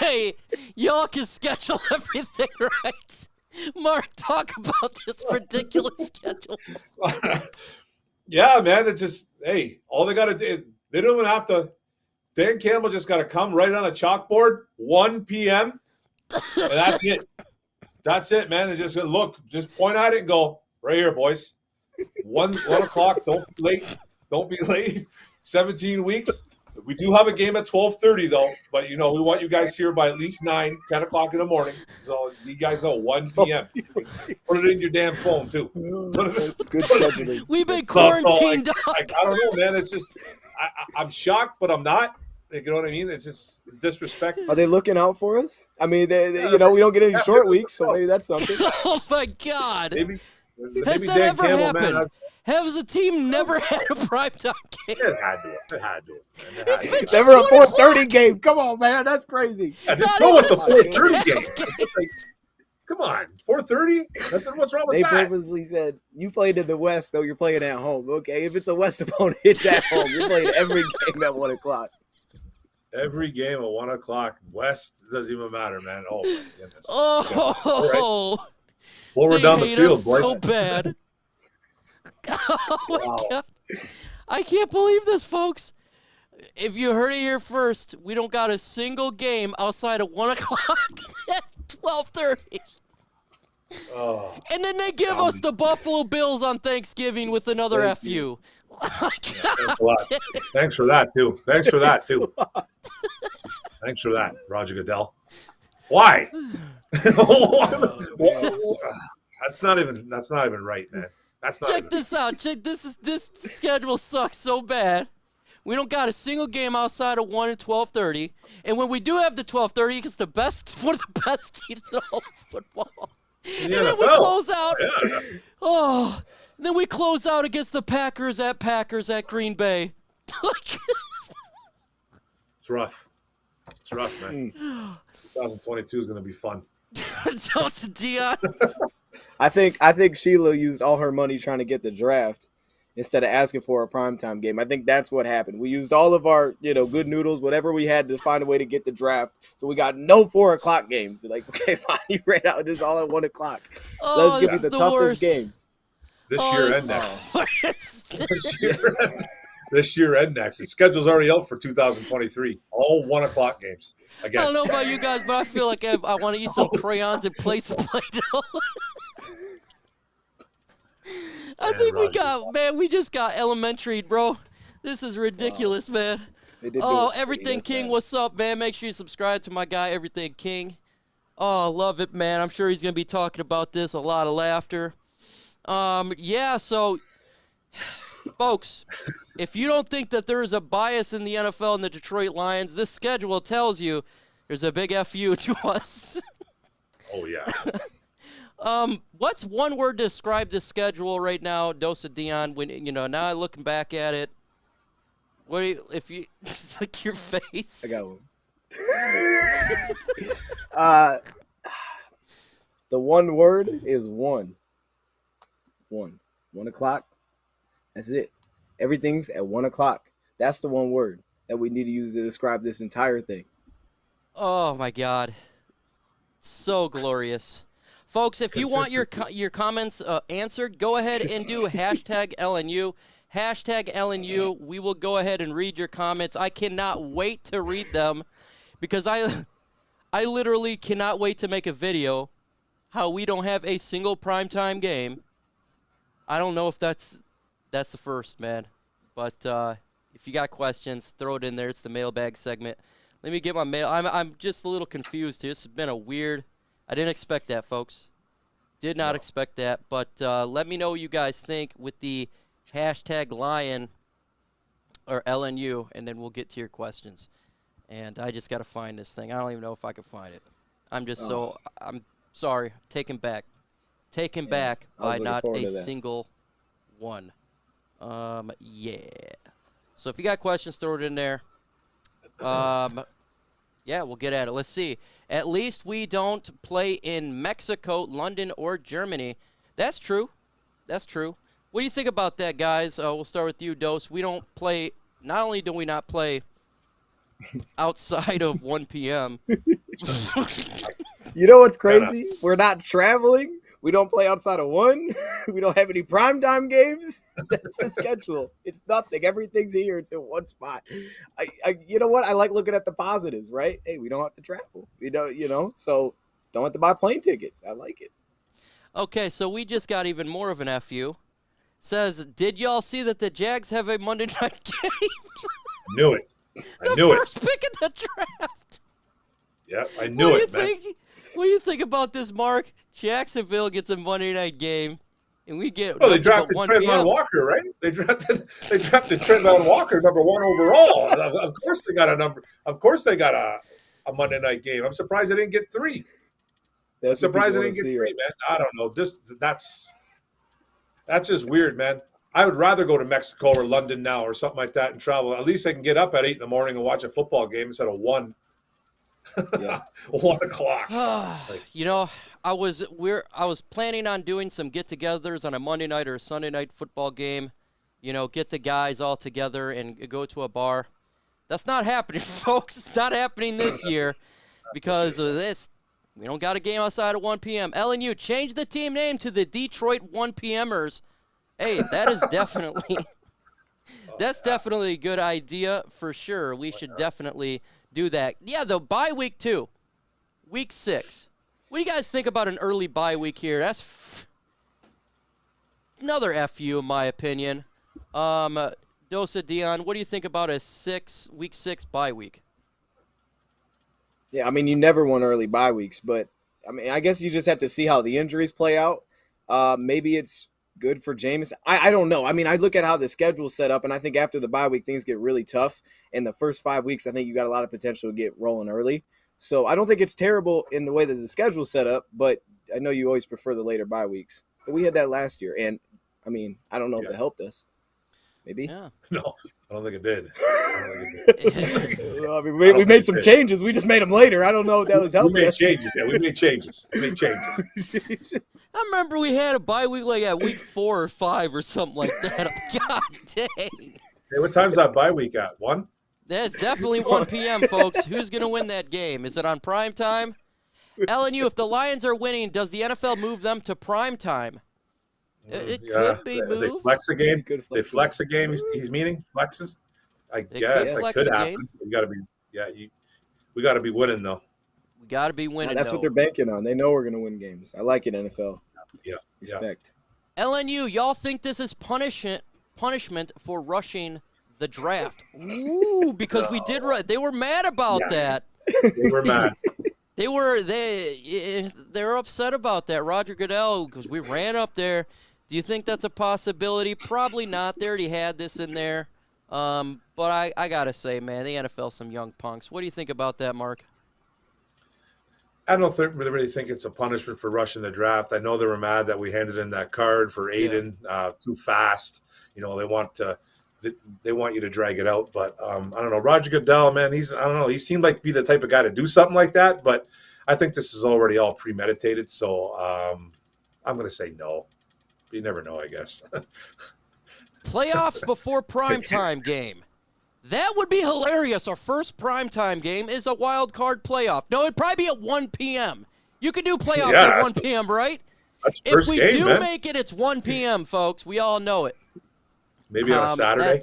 Hey, y'all can schedule everything right. Mark, talk about this ridiculous schedule. Yeah, man. It's just, hey, all they got to do, they don't even have to. Dan Campbell just got to come right on a chalkboard, 1 p.m. And that's it. That's it, man. And just look, just point at it and go, right here, boys. 1 o'clock. Don't be late. Don't be late. 17 weeks. We do have a game at 12:30 though, but we want you guys here by at least 9, 10 o'clock in the morning. So you guys know 1 p.m. Put it in your damn phone too. That's good scheduling. We've been quarantined. I don't know, man. It's just I'm shocked, but I'm not. You know what I mean? It's just disrespect. Are they looking out for us? I mean, we don't get any short weeks, so maybe that's something. Oh my God! Maybe Has that Dan ever Campbell, happened? Man, Has the team never had a primetime game? it had to. Man. Never a 4:30 game. Come on, man. That's crazy. Yeah, just Not throw us a even 4:30 game. Like, come on, 4:30? What's wrong with They that? purposely said, you played in the West, though you're playing at home. Okay, if it's a West opponent, it's at home. You're playing every game at 1 o'clock. Every game at 1 o'clock. West doesn't even matter, man. Oh my goodness. Oh, right. Forward down the hate field, us boys. so bad. Oh my Wow. God! I can't believe this, folks. If you heard it here first, we don't got a single game outside of 1 o'clock at 12:30. Oh, And then they give us the Buffalo Bills on Thanksgiving with another Thank FU. thanks a lot. Thanks for that too. Thanks for that, Roger Goodell. Why? That's not even right, man. That's not. Check this out. This schedule sucks so bad. We don't got a single game outside of 1 and 12:30. And when we do have the 12:30, it's one of the best teams in all of football. And then we close out. Yeah. Oh, and then we close out against the Packers at Green Bay. It's rough. It's rough, man. 2022 is going to be fun. Toast Dion. I think Sheila used all her money trying to get the draft instead of asking for a primetime game. I think that's what happened. We used all of our, good noodles, whatever we had to find a way to get the draft. So we got no 4 o'clock games. Like, okay, fine, you ran out just all at 1 o'clock. Oh, Let's give you the toughest worst. games. This year and next. Worst. This year and next. The schedule's already out for 2023. All 1 o'clock games. I Again. don't know about you guys, but I feel like I want to eat some crayons and play some Play-Doh. I think we just got elementary, bro. This is ridiculous, man. Everything King, what's up, man? Make sure you subscribe to my guy, Everything King. Oh, love it, man. I'm sure he's going to be talking about this, a lot of laughter. Yeah, so, folks, if you don't think that there is a bias in the NFL and the Detroit Lions, this schedule tells you there's a big FU to us. Oh, yeah. What's one word to describe this schedule right now, Dosa Dion? When now looking back at it, it's like your face. I got one. The one word is one. 1 o'clock. That's it. Everything's at 1 o'clock. That's the one word that we need to use to describe this entire thing. Oh my God, so glorious. Folks, if you want your comments answered, go ahead and do hashtag LNU. Hashtag LNU. We will go ahead and read your comments. I cannot wait to read them because I literally cannot wait to make a video how we don't have a single primetime game. I don't know if that's the first, man. But if you got questions, throw it in there. It's the mailbag segment. Let me get my mail. I'm just a little confused here. This has been a weird. I didn't expect that, folks. Did not expect that. But let me know what you guys think with the hashtag Lion or LNU, and then we'll get to your questions. And I just got to find this thing. I don't even know if I can find it. I'm sorry, taken back. Taken back by not a single one. Yeah. So if you got questions, throw it in there. Yeah, we'll get at it. Let's see. At least we don't play in Mexico, London, or Germany. That's true. That's true. What do you think about that, guys? We'll start with you, Dose. We don't play. Not only do we not play outside of 1 p.m. You know what's crazy? We're not traveling. We don't play outside of 1. We don't have any primetime games. That's the schedule. It's nothing. Everything's here. It's in one spot. You know what? I like looking at the positives, right? Hey, we don't have to travel. So don't have to buy plane tickets. I like it. Okay, so we just got even more of an FU. Says, did y'all see that the Jags have a Monday night game? Knew it. I knew it. The first pick in the draft. Yeah, I knew it, man. What do you think about this, Mark? Jacksonville gets a Monday night game, and we get. Well, they drafted Trevon Walker, right? They drafted Trevon Walker, number 1 overall. Of course, they got a number. Of course, they got a Monday night game. I'm surprised they didn't get 3. I'm surprised they didn't get 3, man. I don't know. That's just weird, man. I would rather go to Mexico or London now or something like that and travel. At least I can get up at 8 in the morning and watch a football game instead of 1. Yeah. 1 o'clock. I was planning on doing some get-togethers on a Monday night or a Sunday night football game. Get the guys all together and go to a bar. That's not happening, folks. It's not happening this year because of this. We don't got a game outside of 1 p.m. LNU, change the team name to the Detroit 1 p.m.ers. Hey, that is definitely a good idea for sure. We should definitely do that. Yeah, the bye week too. Week 6. What do you guys think about an early bye week here? That's another FU in my opinion. Dosa Dion, what do you think about a week 6 bye week? Yeah, I mean, you never want early bye weeks, but I mean, I guess you just have to see how the injuries play out. Maybe it's good for Jameis. I don't know. I mean, I look at how the schedule's set up, and I think after the bye week, things get really tough. In the first 5 weeks, I think you got a lot of potential to get rolling early. So I don't think it's terrible in the way that the schedule's set up, but I know you always prefer the later bye weeks. But we had that last year, and I mean, I don't know if it helped us. Maybe? Yeah. No, I don't think it did. Well, I mean, we made some changes. We just made them later. I don't know if that was helping us. We made changes. I remember we had a bye week like at week 4 or 5 or something like that. God dang. Hey, what time's that bye week at? 1? That's definitely 1 p.m., folks. Who's going to win that game? Is it on prime time? LNU, if the Lions are winning, does the NFL move them to prime time? It could be moved. They flex a game. They flex a game. He's meaning flexes. I guess it could happen. We got to be. Yeah, we got to be winning though. We got to be winning. That's what they're banking on. They know we're going to win games. I like it, NFL. Yeah. Respect. LNU, y'all think this is punishment for rushing the draft? Ooh, because we did. They were mad about that. They were mad. They're upset about that. Roger Goodell, because we ran up there. Do you think that's a possibility? Probably not. They already had this in there. But I got to say, man, the NFL, some young punks. What do you think about that, Mark? I don't really think it's a punishment for rushing the draft. I know they were mad that we handed in that card for Aiden too fast. They want you to drag it out. But I don't know. Roger Goodell, man, I don't know. He seemed like to be the type of guy to do something like that. But I think this is already all premeditated. So I'm going to say no. You never know, I guess. Playoffs before primetime game. That would be hilarious. Our first primetime game is a wild card playoff. No, it'd probably be at 1 p.m. You could do playoffs at 1 p.m., right? That's first if we game, do man. make it, it's 1 p.m., folks. We all know it. Maybe on a Saturday?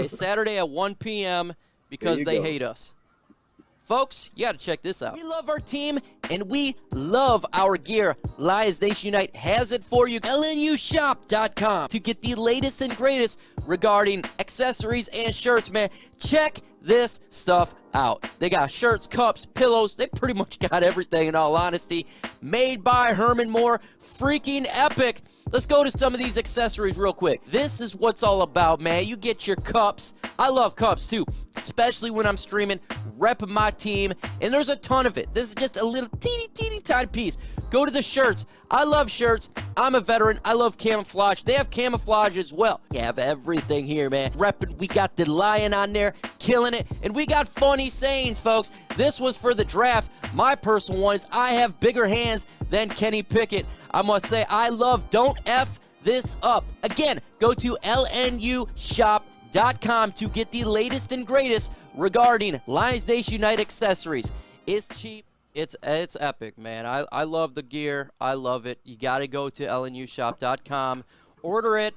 That's Saturday at 1 p.m. because they hate us. Folks, you got to check this out. We love our team, and we love our gear. Lions Nation Unite has it for you. LNUshop.com to get the latest and greatest regarding accessories and shirts, man. Check this stuff out. They got shirts, cups, pillows. They pretty much got everything, in all honesty. Made by Herman Moore. Freaking epic. Let's go to some of these accessories real quick. This is what's all about, man. You get your cups. I love cups, too, especially when I'm streaming, repping my team, and there's a ton of it. This is just a little teeny tiny piece. Go to the shirts. I love shirts. I'm a veteran. I love camouflage. They have camouflage as well. You have everything here, man. Repping. We got the lion on there, killing it, and we got funny sayings, folks. This was for the draft. My personal one is I have bigger hands than Kenny Pickett. I must say, I love Don't F This Up. Again, go to LNU Shop.com to get the latest and greatest regarding Lions Nation Unite accessories. It's cheap. It's epic, man. I love the gear. I love it. You got to go to LNUshop.com. Order it.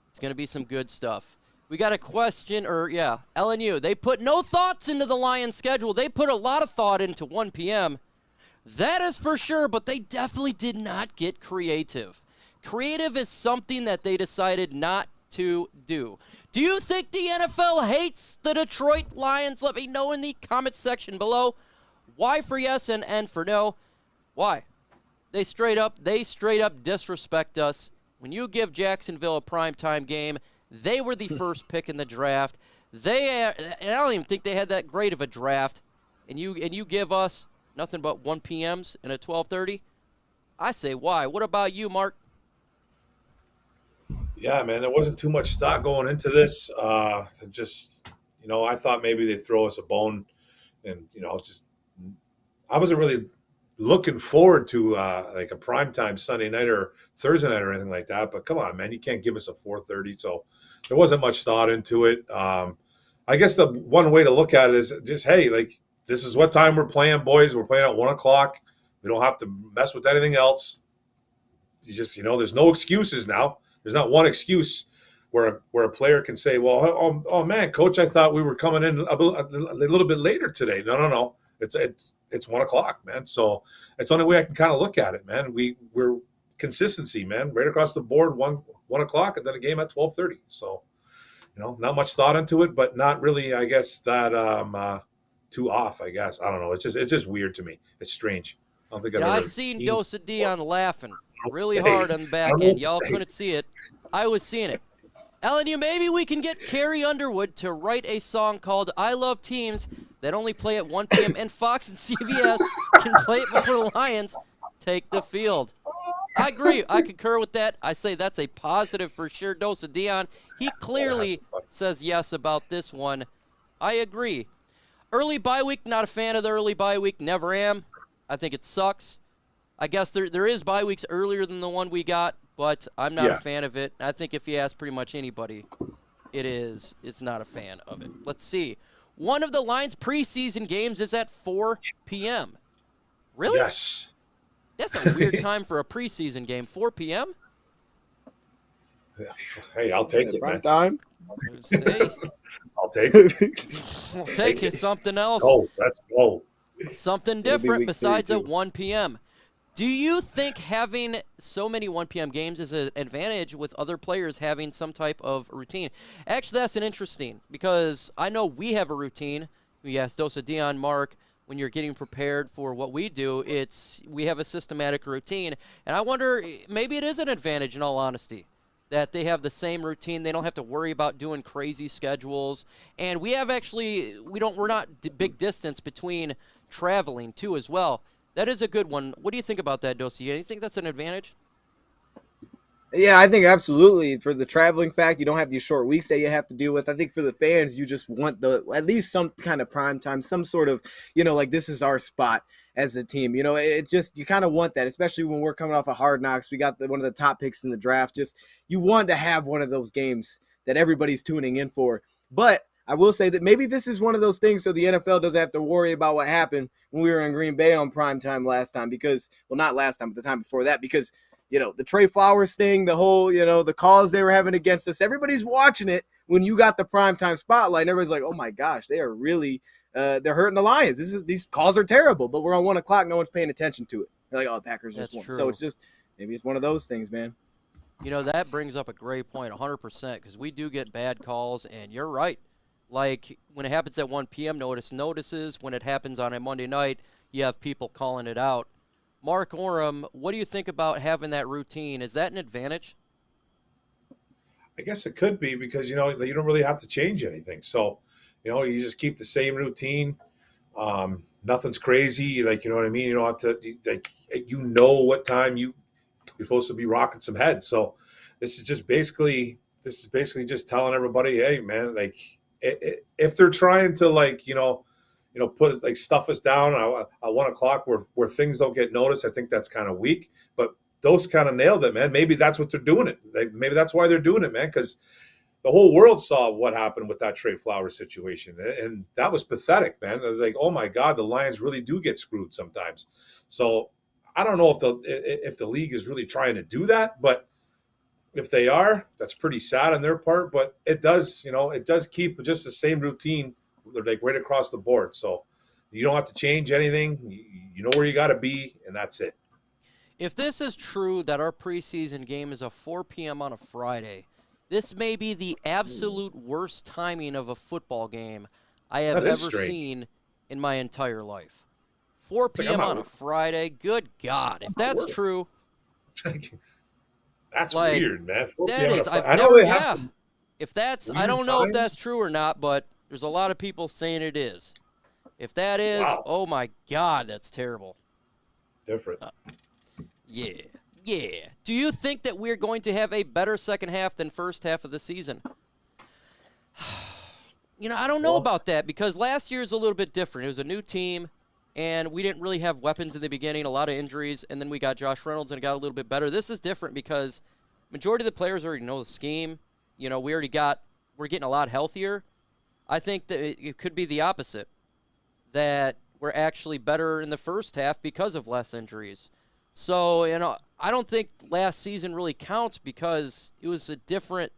It's going to be some good stuff. We got a question, LNU. They put no thoughts into the Lions schedule. They put a lot of thought into 1 p.m. That is for sure, but they definitely did not get creative. Creative is something that they decided not to do. Do you think the NFL hates the Detroit Lions? Let me know in the comment section below. Y for yes and N for no. Why? They straight up disrespect us. When you give Jacksonville a primetime game, they were the first pick in the draft. And I don't even think they had that great of a draft. And you give us nothing but 1 p.m.s and a 12:30? I say why? What about you, Mark? Yeah, man, there wasn't too much stock going into this. I thought maybe they'd throw us a bone, and I wasn't really looking forward to like a primetime Sunday night or Thursday night or anything like that. But come on, man, you can't give us a 4:30. So there wasn't much thought into it. I guess the one way to look at it is just, hey, like, this is what time we're playing, boys. We're playing at 1 o'clock. We don't have to mess with anything else. You just, there's no excuses now. There's not one excuse where a player can say, well, oh man, coach, I thought we were coming in a little bit later today. No. It's 1 o'clock, man. So it's the only way I can kind of look at it, man. We're consistency, man, right across the board, 1 o'clock, and then a game at 12:30. So, not much thought into it, but not really, I guess, that too off, I guess. I don't know. It's just weird to me. It's strange. I don't think I've ever seen Dosa Dion laughing really hard on the back end. Y'all couldn't see it. I was seeing it. LNU, maybe we can get Carrie Underwood to write a song called I Love Teams that only play at 1 p.m. and Fox and CBS can play it before the Lions take the field. I agree. I concur with that. I say that's a positive for sure. Dosa Dion, he clearly says yes about this one. I agree. Early bye week, not a fan of the early bye week. Never am. I think it sucks. I guess there is bye weeks earlier than the one we got, but I'm not a fan of it. I think if you ask pretty much anybody, it's not a fan of it. Let's see. One of the Lions' preseason games is at 4 p.m. Really? Yes. That's a weird time for a preseason game. 4 p.m.? Hey, I'll take it, man. Time. Hey, I'll take it. we'll take it. Something else. Let's go. Something different besides at 1 p.m. Do you think having so many 1 p.m. games is an advantage with other players having some type of routine? Actually, that's an interesting, because I know we have a routine. We asked Dosa Dion, Mark, when you're getting prepared for what we do, we have a systematic routine. And I wonder, maybe it is an advantage, in all honesty, that they have the same routine. They don't have to worry about doing crazy schedules. And we have we're not big distance between traveling, too, as well. That is a good one. What do you think about that, Dosa? Do you think that's an advantage? Yeah, I think absolutely. For the traveling fact, you don't have these short weeks that you have to deal with. I think for the fans, you just want at least some kind of prime time, some sort of, like, this is our spot as a team. It just, you kind of want that, especially when we're coming off of Hard Knocks. We got one of the top picks in the draft. Just, you want to have one of those games that everybody's tuning in for. But I will say that maybe this is one of those things so the NFL doesn't have to worry about what happened when we were in Green Bay on primetime last time, because, well, not last time, but the time before that, because, the Trey Flowers thing, the whole, the calls they were having against us, everybody's watching it when you got the primetime spotlight, and everybody's like, oh my gosh, they are really, they're hurting the Lions. These calls are terrible, but we're on 1 o'clock, no one's paying attention to it. They're like, oh, the Packers just won. So it's just, maybe it's one of those things, man. That brings up a great point, 100%, because we do get bad calls, and you're right. Like when it happens at 1 p.m., notices. When it happens on a Monday night, you have people calling it out. Mark Orem, what do you think about having that routine? Is that an advantage? I guess it could be because, you don't really have to change anything. So, you just keep the same routine. Nothing's crazy. Like, you know what I mean? You don't have to, like, what time you're supposed to be rocking some heads. So this is basically just telling everybody, hey, man, like, if they're trying to, like, put, like, stuff us down at 1 o'clock where things don't get noticed, I think that's kind of weak. But those kind of nailed it, man. Maybe that's what they're doing it. Like, maybe that's why they're doing it, man, because the whole world saw what happened with that Trey Flowers situation, and that was pathetic, man. It was like, oh my God, the Lions really do get screwed sometimes. So I don't know if the league is really trying to do that, but if they are, that's pretty sad on their part. But it does keep just the same routine, like right across the board. So you don't have to change anything. You know where you got to be, and that's it. If this is true that our preseason game is a 4 p.m. on a Friday, this may be the absolute worst timing of a football game I have ever seen in my entire life. 4 p.m. on a Friday, good God. If that's true, that's weird, man. That is, I know they have some. If that's, I don't know if that's true or not, but there's a lot of people saying it is. If that is, oh my God, that's terrible. Different. Yeah. Do you think that we're going to have a better second half than first half of the season? I don't know about that because last year is a little bit different. It was a new team, and we didn't really have weapons in the beginning, a lot of injuries, and then we got Josh Reynolds, and it got a little bit better. This is different because majority of the players already know the scheme. We're getting a lot healthier. I think that it could be the opposite, that we're actually better in the first half because of less injuries. So, I don't think last season really counts because it was a different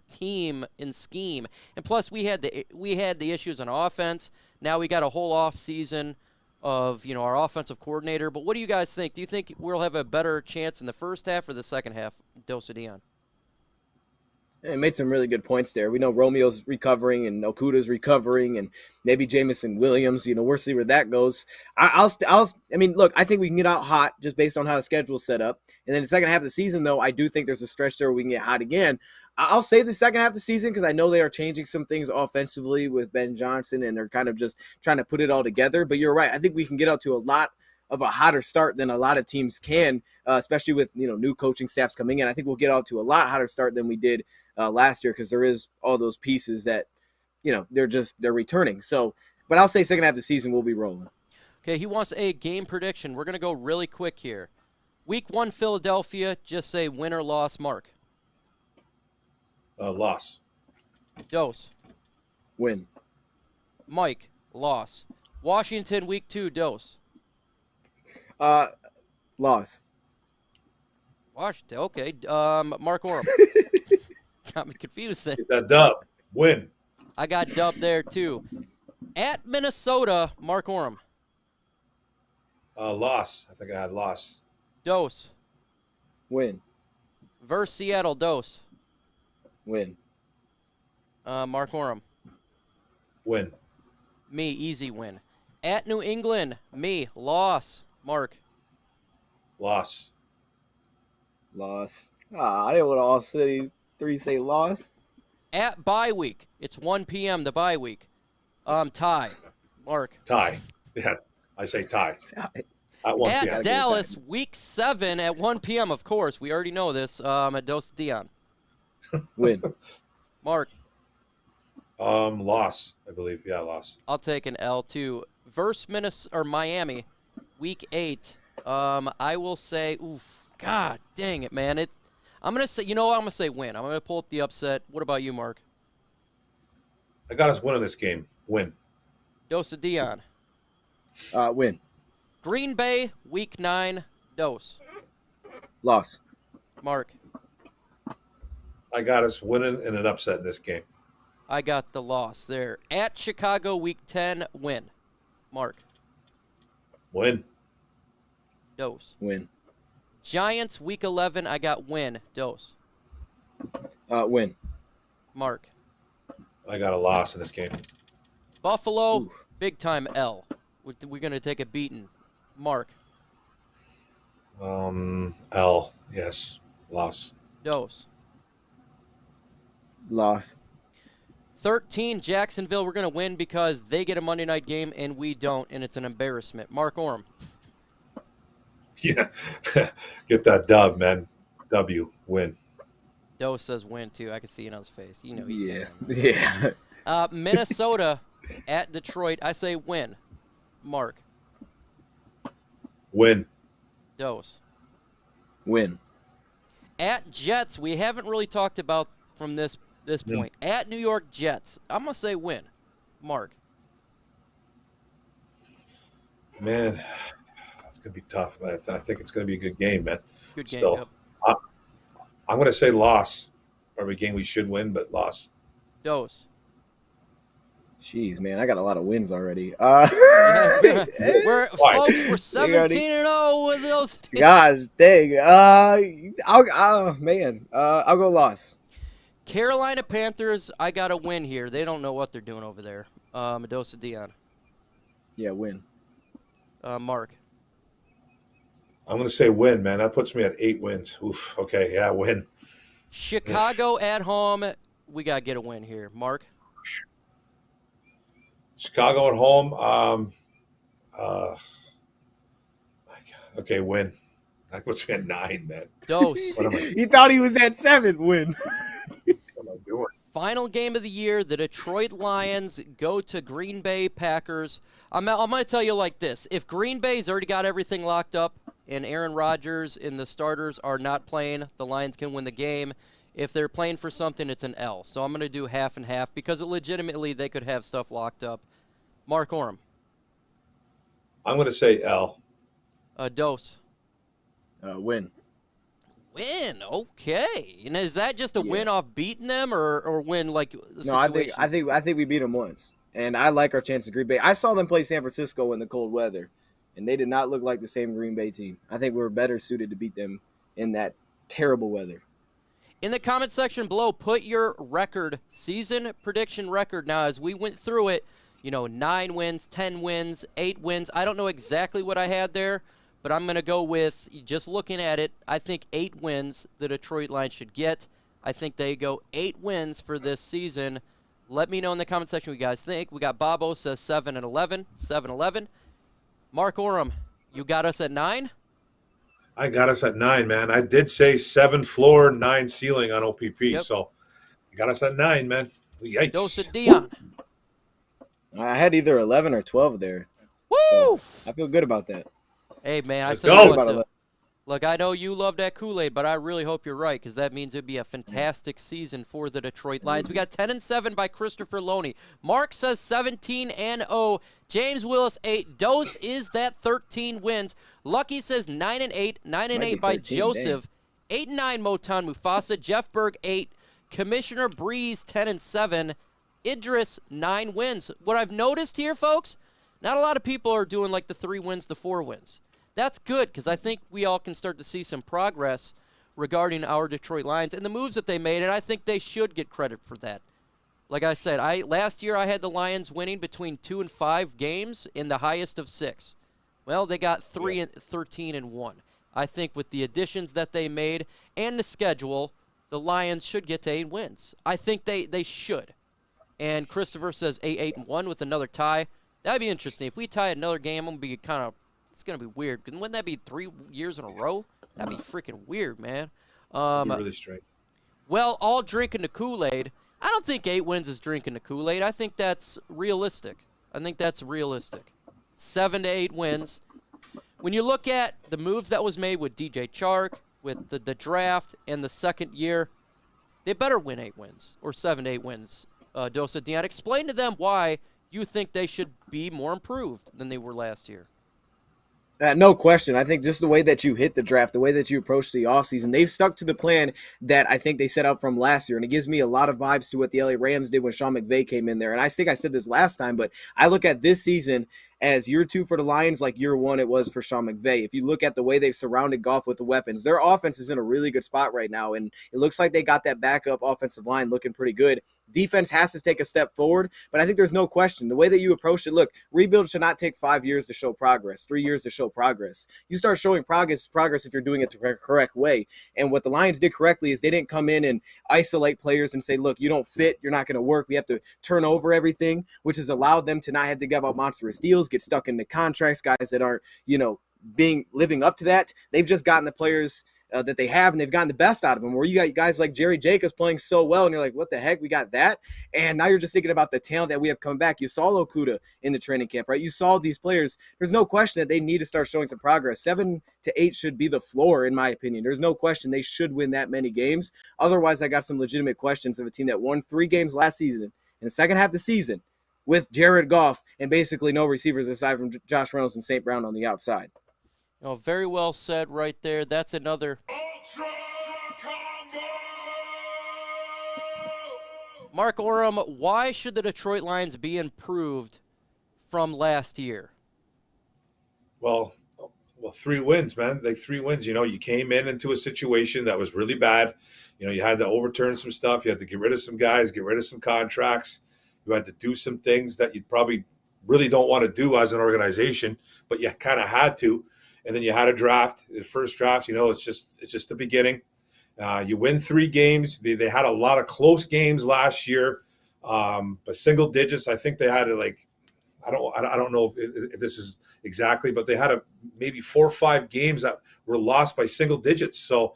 team in scheme. And plus we had the issues on offense. Now we got a whole off season of, our offensive coordinator. But what do you guys think? Do you think we'll have a better chance in the first half or the second half, Dose of Dion? It made some really good points there. We know Romeo's recovering and Okuda's recovering and maybe Jamison Williams. We'll see where that goes. Look, I think we can get out hot just based on how the schedule's set up. And then the second half of the season, though, I do think there's a stretch there where we can get hot again. I'll save the second half of the season because I know they are changing some things offensively with Ben Johnson and they're kind of just trying to put it all together. But you're right. I think we can get out to a lot of a hotter start than a lot of teams can, especially with new coaching staffs coming in. I think we'll get out to a lot hotter start than we did last year because there is all those pieces that they're returning. So, but I'll say second half of the season we'll be rolling. Okay, he wants a game prediction. We're gonna go really quick here. Week 1 Philadelphia. Just say win or loss. Mark. Loss. Dose. Win. Mike. Loss. Washington Week 2. Dose. Loss. Washington. Okay. Mark Orem. Got me confused there. Get that dub. Win. I got dub there too. At Minnesota, Mark Orem. Loss. I think I had loss. Dose. Win. Versus Seattle. Dose. Win. Mark Orem. Win. Me, easy win. At New England, me, loss. Mark. Loss. Loss. I didn't want to all say loss. At bye week, it's 1 p.m. the bye week. Tie. Mark. Tie. Yeah, I say tie. At 1 At p.m. Dallas, week 7 at 1 p.m. Of course, we already know this. At Dose Dion. Win. Mark. Loss, I believe. Yeah, loss. I'll take an L too. Versus Minnesota or Miami, week 8. I will say, God dang it, man. I'm gonna say, I'm gonna say win. I'm gonna pull up the upset. What about you, Mark? I got us winning this game. Win. Dose of Dion. Win. Green Bay, week 9. Dose. Loss. Mark. I got us winning in an upset in this game. I got the loss there. At Chicago, week 10. Win. Mark. Win. Dose. Win. Giants, week 11. I got win. Dose. Win. Mark. I got a loss in this game. Buffalo, Ooh. big time L. We're going to take a beating. Mark, L. Yes, loss. Dose. Loss. 13, Jacksonville, we're going to win because they get a Monday night game and we don't, and it's an embarrassment. Mark Orm. Yeah, get that dub, man. W, win. Dose says win, too. I can see it on his face. You know he Yeah. can. Yeah. Minnesota at Detroit, I say win. Mark. Win. Dose. Win. At Jets, we haven't really talked about from this point. At New York Jets, I'm going to say win. Mark. Man, it's going to be tough. I think it's going to be a good game, man. Good game. Still, Yep. I'm going to say loss. Probably a game we should win, but loss. Dose. Jeez, man, I got a lot of wins already. Folks, we're Why? 17-0 with those. Gosh, dang. I'll go loss. Carolina Panthers, I got to win here. They don't know what they're doing over there. Medosa Dion. Yeah, win. Mark. I'm going to say win, man. That puts me at 8 wins. Oof. Okay, yeah, win. Chicago at home, we got to get a win here. Mark. Chicago at home. Okay, win. That puts me at 9, man. Dose. What am I He thought he was at 7. Win. doing? Final game of the year, the Detroit Lions go to Green Bay Packers. I'm going to tell you like this. If Green Bay's already got everything locked up and Aaron Rodgers and the starters are not playing, the Lions can win the game. If they're playing for something, it's an L. So I'm going to do half and half because legitimately they could have stuff locked up. Mark Orem. I'm going to say L. Dose. Win. Win. Okay. And is that just a win off beating them or win like the No, situation? I think we beat them once. And I like our chances of Green Bay. I saw them play San Francisco in the cold weather, and they did not look like the same Green Bay team. I think we're better suited to beat them in that terrible weather. In the comment section below, put your record, season prediction record. Now, as we went through it, 9 wins, 10 wins, 8 wins. I don't know exactly what I had there, but I'm going to go with, just looking at it, I think 8 wins the Detroit Lions should get. I think they go 8 wins for this season. Let me know in the comment section what you guys think. We got Bobo says 7-11, 7-11. Mark Orem, you got us at 9? I got us at 9, man. I did say 7 floor, 9 ceiling on OPP, Yep. so you got us at 9, man. Yikes. Dosa Dion. I had either 11 or 12 there. Woo! So I feel good about that. Hey, man, Let's I tell you go. what, About though, look, I know you love that Kool-Aid, but I really hope you're right because that means it'd be a fantastic season for the Detroit Lions. We got 10-7 by Christopher Loney. Mark says 17-0. James Willis 8. Dose is that 13 wins. Lucky says 9-8. 9-8 by 13, Joseph. 8-9 Motan Mufasa. Jeff Berg 8. Commissioner Breeze 10-7. Idris 9 wins. What I've noticed here, folks, not a lot of people are doing like the 3 wins, the 4 wins. That's good because I think we all can start to see some progress regarding our Detroit Lions and the moves that they made, and I think they should get credit for that. Like I said, last year I had the Lions winning between 2 and 5 games in the highest of 6. Well, they got 13-1. I think with the additions that they made and the schedule, the Lions should get to 8 wins. I think they should. And Christopher says 8-1 with another tie. That'd be interesting. If we tie another game, I'm going to be it's going to be weird. Wouldn't that be 3 years in a row? That'd be freaking weird, man. Really straight. Well, all drinking the Kool-Aid. I don't think 8 wins is drinking the Kool-Aid. I think that's realistic. 7 to 8 wins. When you look at the moves that was made with DJ Chark, with the draft, and the second year, they better win 8 wins or 7 to 8 wins. Dosa Dion, explain to them why you think they should be more improved than they were last year. No question. I think just the way that you hit the draft, the way that you approach the offseason, they've stuck to the plan that I think they set out from last year. And it gives me a lot of vibes to what the LA Rams did when Sean McVay came in there. And I think I said this last time, but I look at this season as year 2 for the Lions, like year 1 it was for Sean McVay. If you look at the way they've surrounded Goff with the weapons, their offense is in a really good spot right now, and it looks like they got that backup offensive line looking pretty good. Defense has to take a step forward, but I think there's no question. The way that you approach it, look, rebuild should not take 5 years to show progress, 3 years to show progress. You start showing progress if you're doing it the correct way. And what the Lions did correctly is they didn't come in and isolate players and say, look, you don't fit, you're not going to work, we have to turn over everything, which has allowed them to not have to give out monstrous deals, get stuck into contracts, guys that aren't, living up to that. They've just gotten the players that they have, and they've gotten the best out of them, where you got guys like Jerry Jacobs playing so well, and you're like, what the heck, we got that? And now you're just thinking about the talent that we have coming back. You saw Okudah in the training camp, right? You saw these players. There's no question that they need to start showing some progress. 7 to 8 should be the floor, in my opinion. There's no question they should win that many games. Otherwise, I got some legitimate questions of a team that won 3 games last season in the second half of the season with Jared Goff and basically no receivers aside from Josh Reynolds and St. Brown on the outside. Oh, very well said right there. That's another. Mark Orem, why should the Detroit Lions be improved from last year? Well, 3 wins, man. Like 3 wins. You came into a situation that was really bad. You had to overturn some stuff. You had to get rid of some guys, get rid of some contracts. You had to do some things that you probably really don't want to do as an organization, but you kind of had to. And then you had a draft, the first draft, it's just the beginning. You win 3 games. They had a lot of close games last year, but single digits. I think they had I don't know if this is exactly, but they had maybe 4 or 5 games that were lost by single digits. So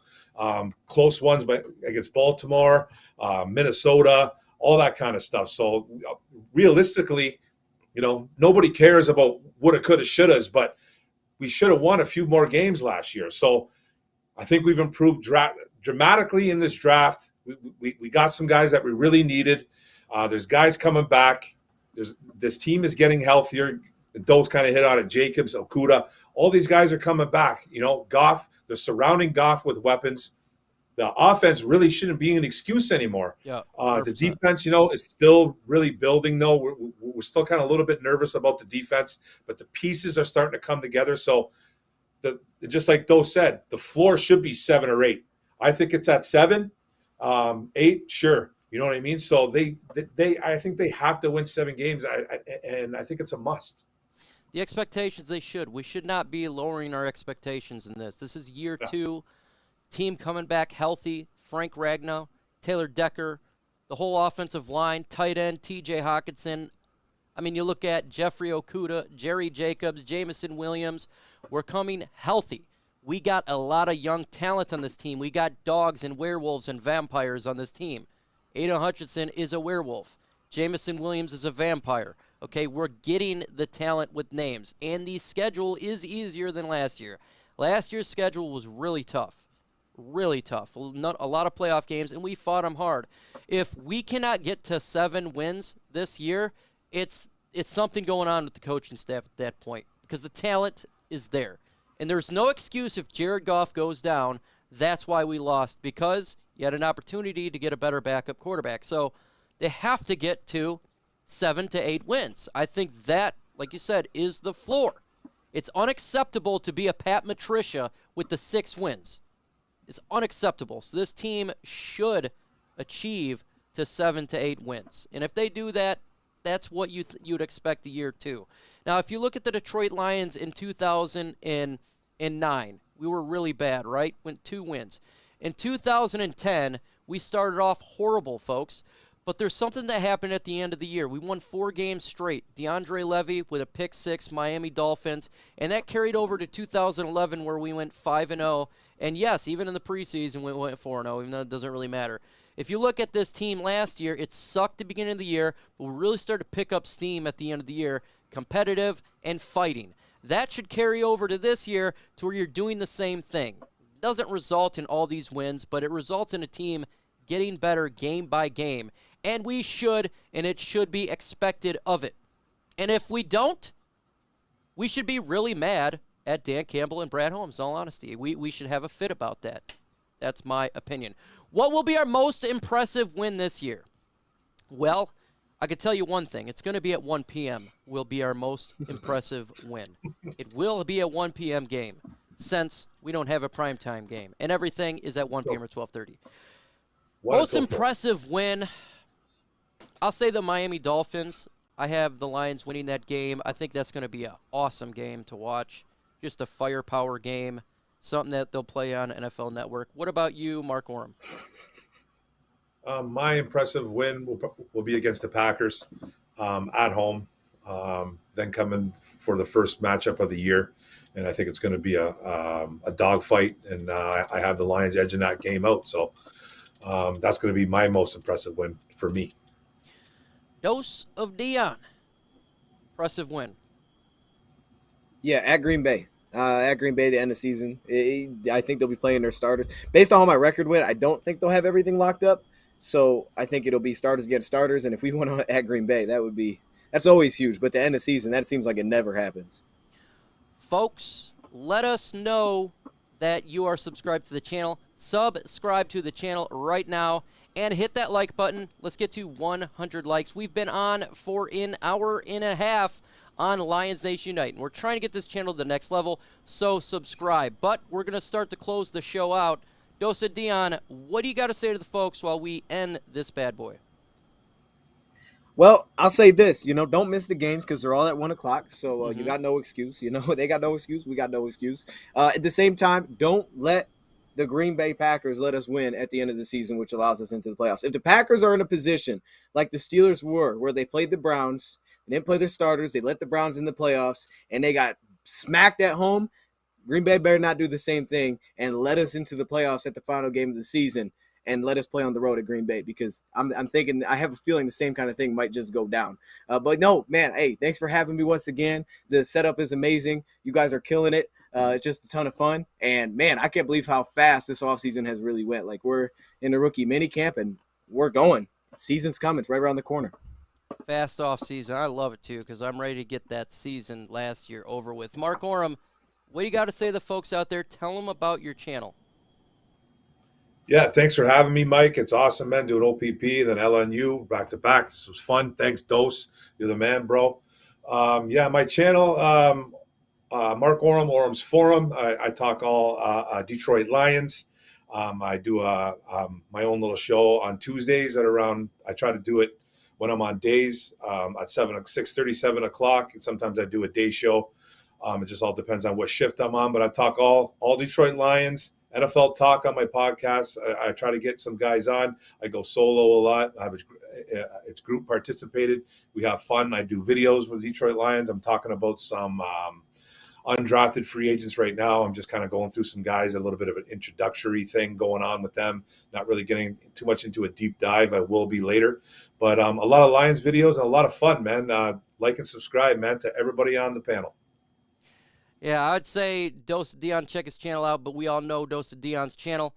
close ones against Baltimore, Minnesota, all that kind of stuff. So realistically, nobody cares about woulda, coulda, shouldas, but we should have won a few more games last year. So I think we've improved dramatically in this draft. We got some guys that we really needed. There's guys coming back. This team is getting healthier. Those kind of hit on it. Jacobs, Okudah, all these guys are coming back. Goff, they're surrounding Goff with weapons. The offense really shouldn't be an excuse anymore. Yeah, the defense, is still really building, though. We're still kind of a little bit nervous about the defense, but the pieces are starting to come together. So, just like Doe said, the floor should be 7 or 8. I think it's at 7, 8, sure. You know what I mean? So I think they have to win 7 games, and I think it's a must. The expectations they should. We should not be lowering our expectations in this. This is year 2. Team coming back healthy. Frank Ragnow, Taylor Decker, the whole offensive line, tight end, T.J. Hawkinson. I mean, you look at Jeffrey Okudah, Jerry Jacobs, Jamison Williams. We're coming healthy. We got a lot of young talent on this team. We got dogs and werewolves and vampires on this team. Aiden Hutchinson is a werewolf. Jamison Williams is a vampire. Okay, we're getting the talent with names. And the schedule is easier than last year. Last year's schedule was really tough. Really tough. A lot of playoff games, and we fought them hard. If we cannot get to 7 wins this year, it's something going on with the coaching staff at that point, because the talent is there. And there's no excuse if Jared Goff goes down. That's why we lost, because you had an opportunity to get a better backup quarterback. So they have to get to 7 to 8 wins. I think that, like you said, is the floor. It's unacceptable to be a Pat Matricia with the 6 wins. It's unacceptable. So this team should achieve to 7 to 8 wins. And if they do that, that's what you'd expect a year 2. Now, if you look at the Detroit Lions in 2009, we were really bad, right? Went 2 wins. In 2010, we started off horrible, folks. But there's something that happened at the end of the year. We won 4 games straight. DeAndre Levy with a pick 6, Miami Dolphins. And that carried over to 2011 where we went 5-0. And yes, even in the preseason, we went 4-0, even though it doesn't really matter. If you look at this team last year, it sucked at the beginning of the year, but we really started to pick up steam at the end of the year, competitive and fighting. That should carry over to this year to where you're doing the same thing. It doesn't result in all these wins, but it results in a team getting better game by game. And we should, and it should be expected of it. And if we don't, we should be really mad at Dan Campbell and Brad Holmes, in all honesty. We should have a fit about that. That's my opinion. What will be our most impressive win this year? Well, I can tell you one thing. It's going to be at 1 p.m. will be our most impressive win. It will be a 1 p.m. game since we don't have a primetime game. And everything is at 1 p.m. or 12:30. Most impressive win, I'll say the Miami Dolphins. I have the Lions winning that game. I think that's going to be an awesome game to watch. Just a firepower game, something that they'll play on NFL Network. What about you, Mark Orem? My impressive win will be against the Packers at home, then coming for the first matchup of the year. And I think it's going to be a dogfight, and I have the Lions edging that game out. So that's going to be my most impressive win for me. Dose of Dion. Impressive win. Yeah, at Green Bay. At Green Bay, the end of the season. I think they'll be playing their starters. Based on how my record went, I don't think they'll have everything locked up. So I think it'll be starters against starters. And if we went on at Green Bay, that's always huge. But the end of the season, that seems like it never happens. Folks, let us know that you are subscribed to the channel. Subscribe to the channel right now and hit that like button. Let's get to 100 likes. We've been on for an hour and a half on Lions Nation Unite, and we're trying to get this channel to the next level, so subscribe. But we're going to start to close the show out. Dose of Dion, what do you got to say to the folks while we end this bad boy? Well, I'll say this, don't miss the games because they're all at 1 o'clock. So you got no excuse. They got no excuse. We got no excuse. At the same time, don't let the Green Bay Packers let us win at the end of the season, which allows us into the playoffs. If the Packers are in a position like the Steelers were, where they played the Browns, they didn't play their starters, they let the Browns in the playoffs, and they got smacked at home, Green Bay better not do the same thing and let us into the playoffs at the final game of the season and let us play on the road at Green Bay, because I'm thinking, I have a feeling the same kind of thing might just go down. But no, man, hey, thanks for having me once again. The setup is amazing. You guys are killing it. It's just a ton of fun. And, man, I can't believe how fast this offseason has really went. Like, we're in the rookie minicamp, and we're going. Season's coming. It's right around the corner. Fast off season. I love it, too, because I'm ready to get that season last year over with. Mark Orem, what do you got to say to the folks out there? Tell them about your channel. Yeah, thanks for having me, Mike. It's awesome, man, doing OPP, then LNU, back-to-back. This was fun. Thanks, Dose. You're the man, bro. My channel, Mark Orem, Orem's Forum. I talk all Detroit Lions. I do my own little show on Tuesdays at around, I try to do it when I'm on days at 6:30, 7 o'clock. And sometimes I do a day show. It just all depends on what shift I'm on. But I talk all Detroit Lions, NFL talk on my podcast. I try to get some guys on. I go solo a lot. It's group participated. We have fun. I do videos with Detroit Lions. I'm talking about some undrafted free agents right now. I'm just kind of going through some guys, a little bit of an introductory thing going on with them. Not really getting too much into a deep dive. I will be later. But a lot of Lions videos and a lot of fun, man. Like and subscribe, man, to everybody on the panel. Yeah, I'd say Dose of Dion, check his channel out, but we all know Dose of Dion's channel.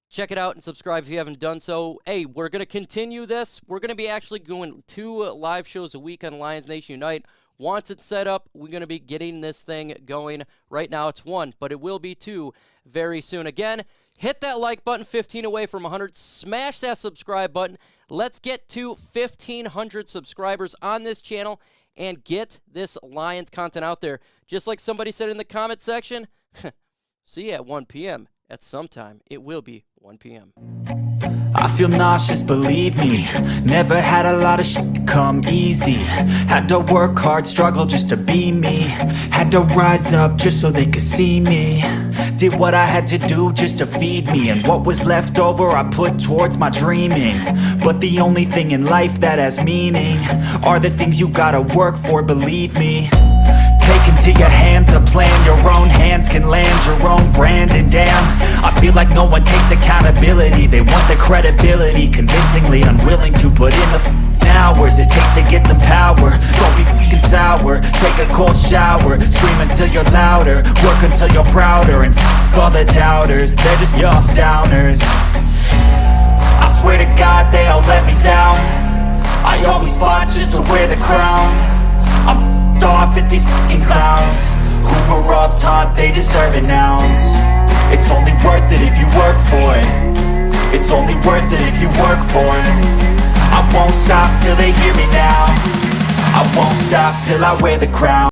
Check it out and subscribe if you haven't done so. Hey, we're going to continue this. We're going to be actually doing 2 live shows a week on Lions Nation Unite. Once it's set up, we're going to be getting this thing going. Right now it's 1, but it will be 2 very soon. Again, hit that like button, 15 away from 100. Smash that subscribe button. Let's get to 1,500 subscribers on this channel and get this Lions content out there. Just like somebody said in the comment section, see you at 1 p.m. At some time, it will be 1 p.m. I feel nauseous, believe me. Never had a lot of shit come easy. Had to work hard, struggle just to be me. Had to rise up just so they could see me. Did what I had to do just to feed me. And what was left over I put towards my dreaming. But the only thing in life that has meaning are the things you gotta work for, believe me. Take into your hands a plan. Your own hands can land your own brand. And damn, I feel like no one takes accountability. They want the credibility, convincingly unwilling to put in the hours it takes to get some power. Don't be f***ing sour. Take a cold shower. Scream until you're louder. Work until you're prouder. And f*** all the doubters, they're just your downers. I swear to God they all let me down. I always fought just to wear the crown. I'm off at these fucking clowns who were all taught they deserve an ounce. It's only worth it if you work for it. It's only worth it if you work for it. I won't stop till they hear stop till I wear the crown.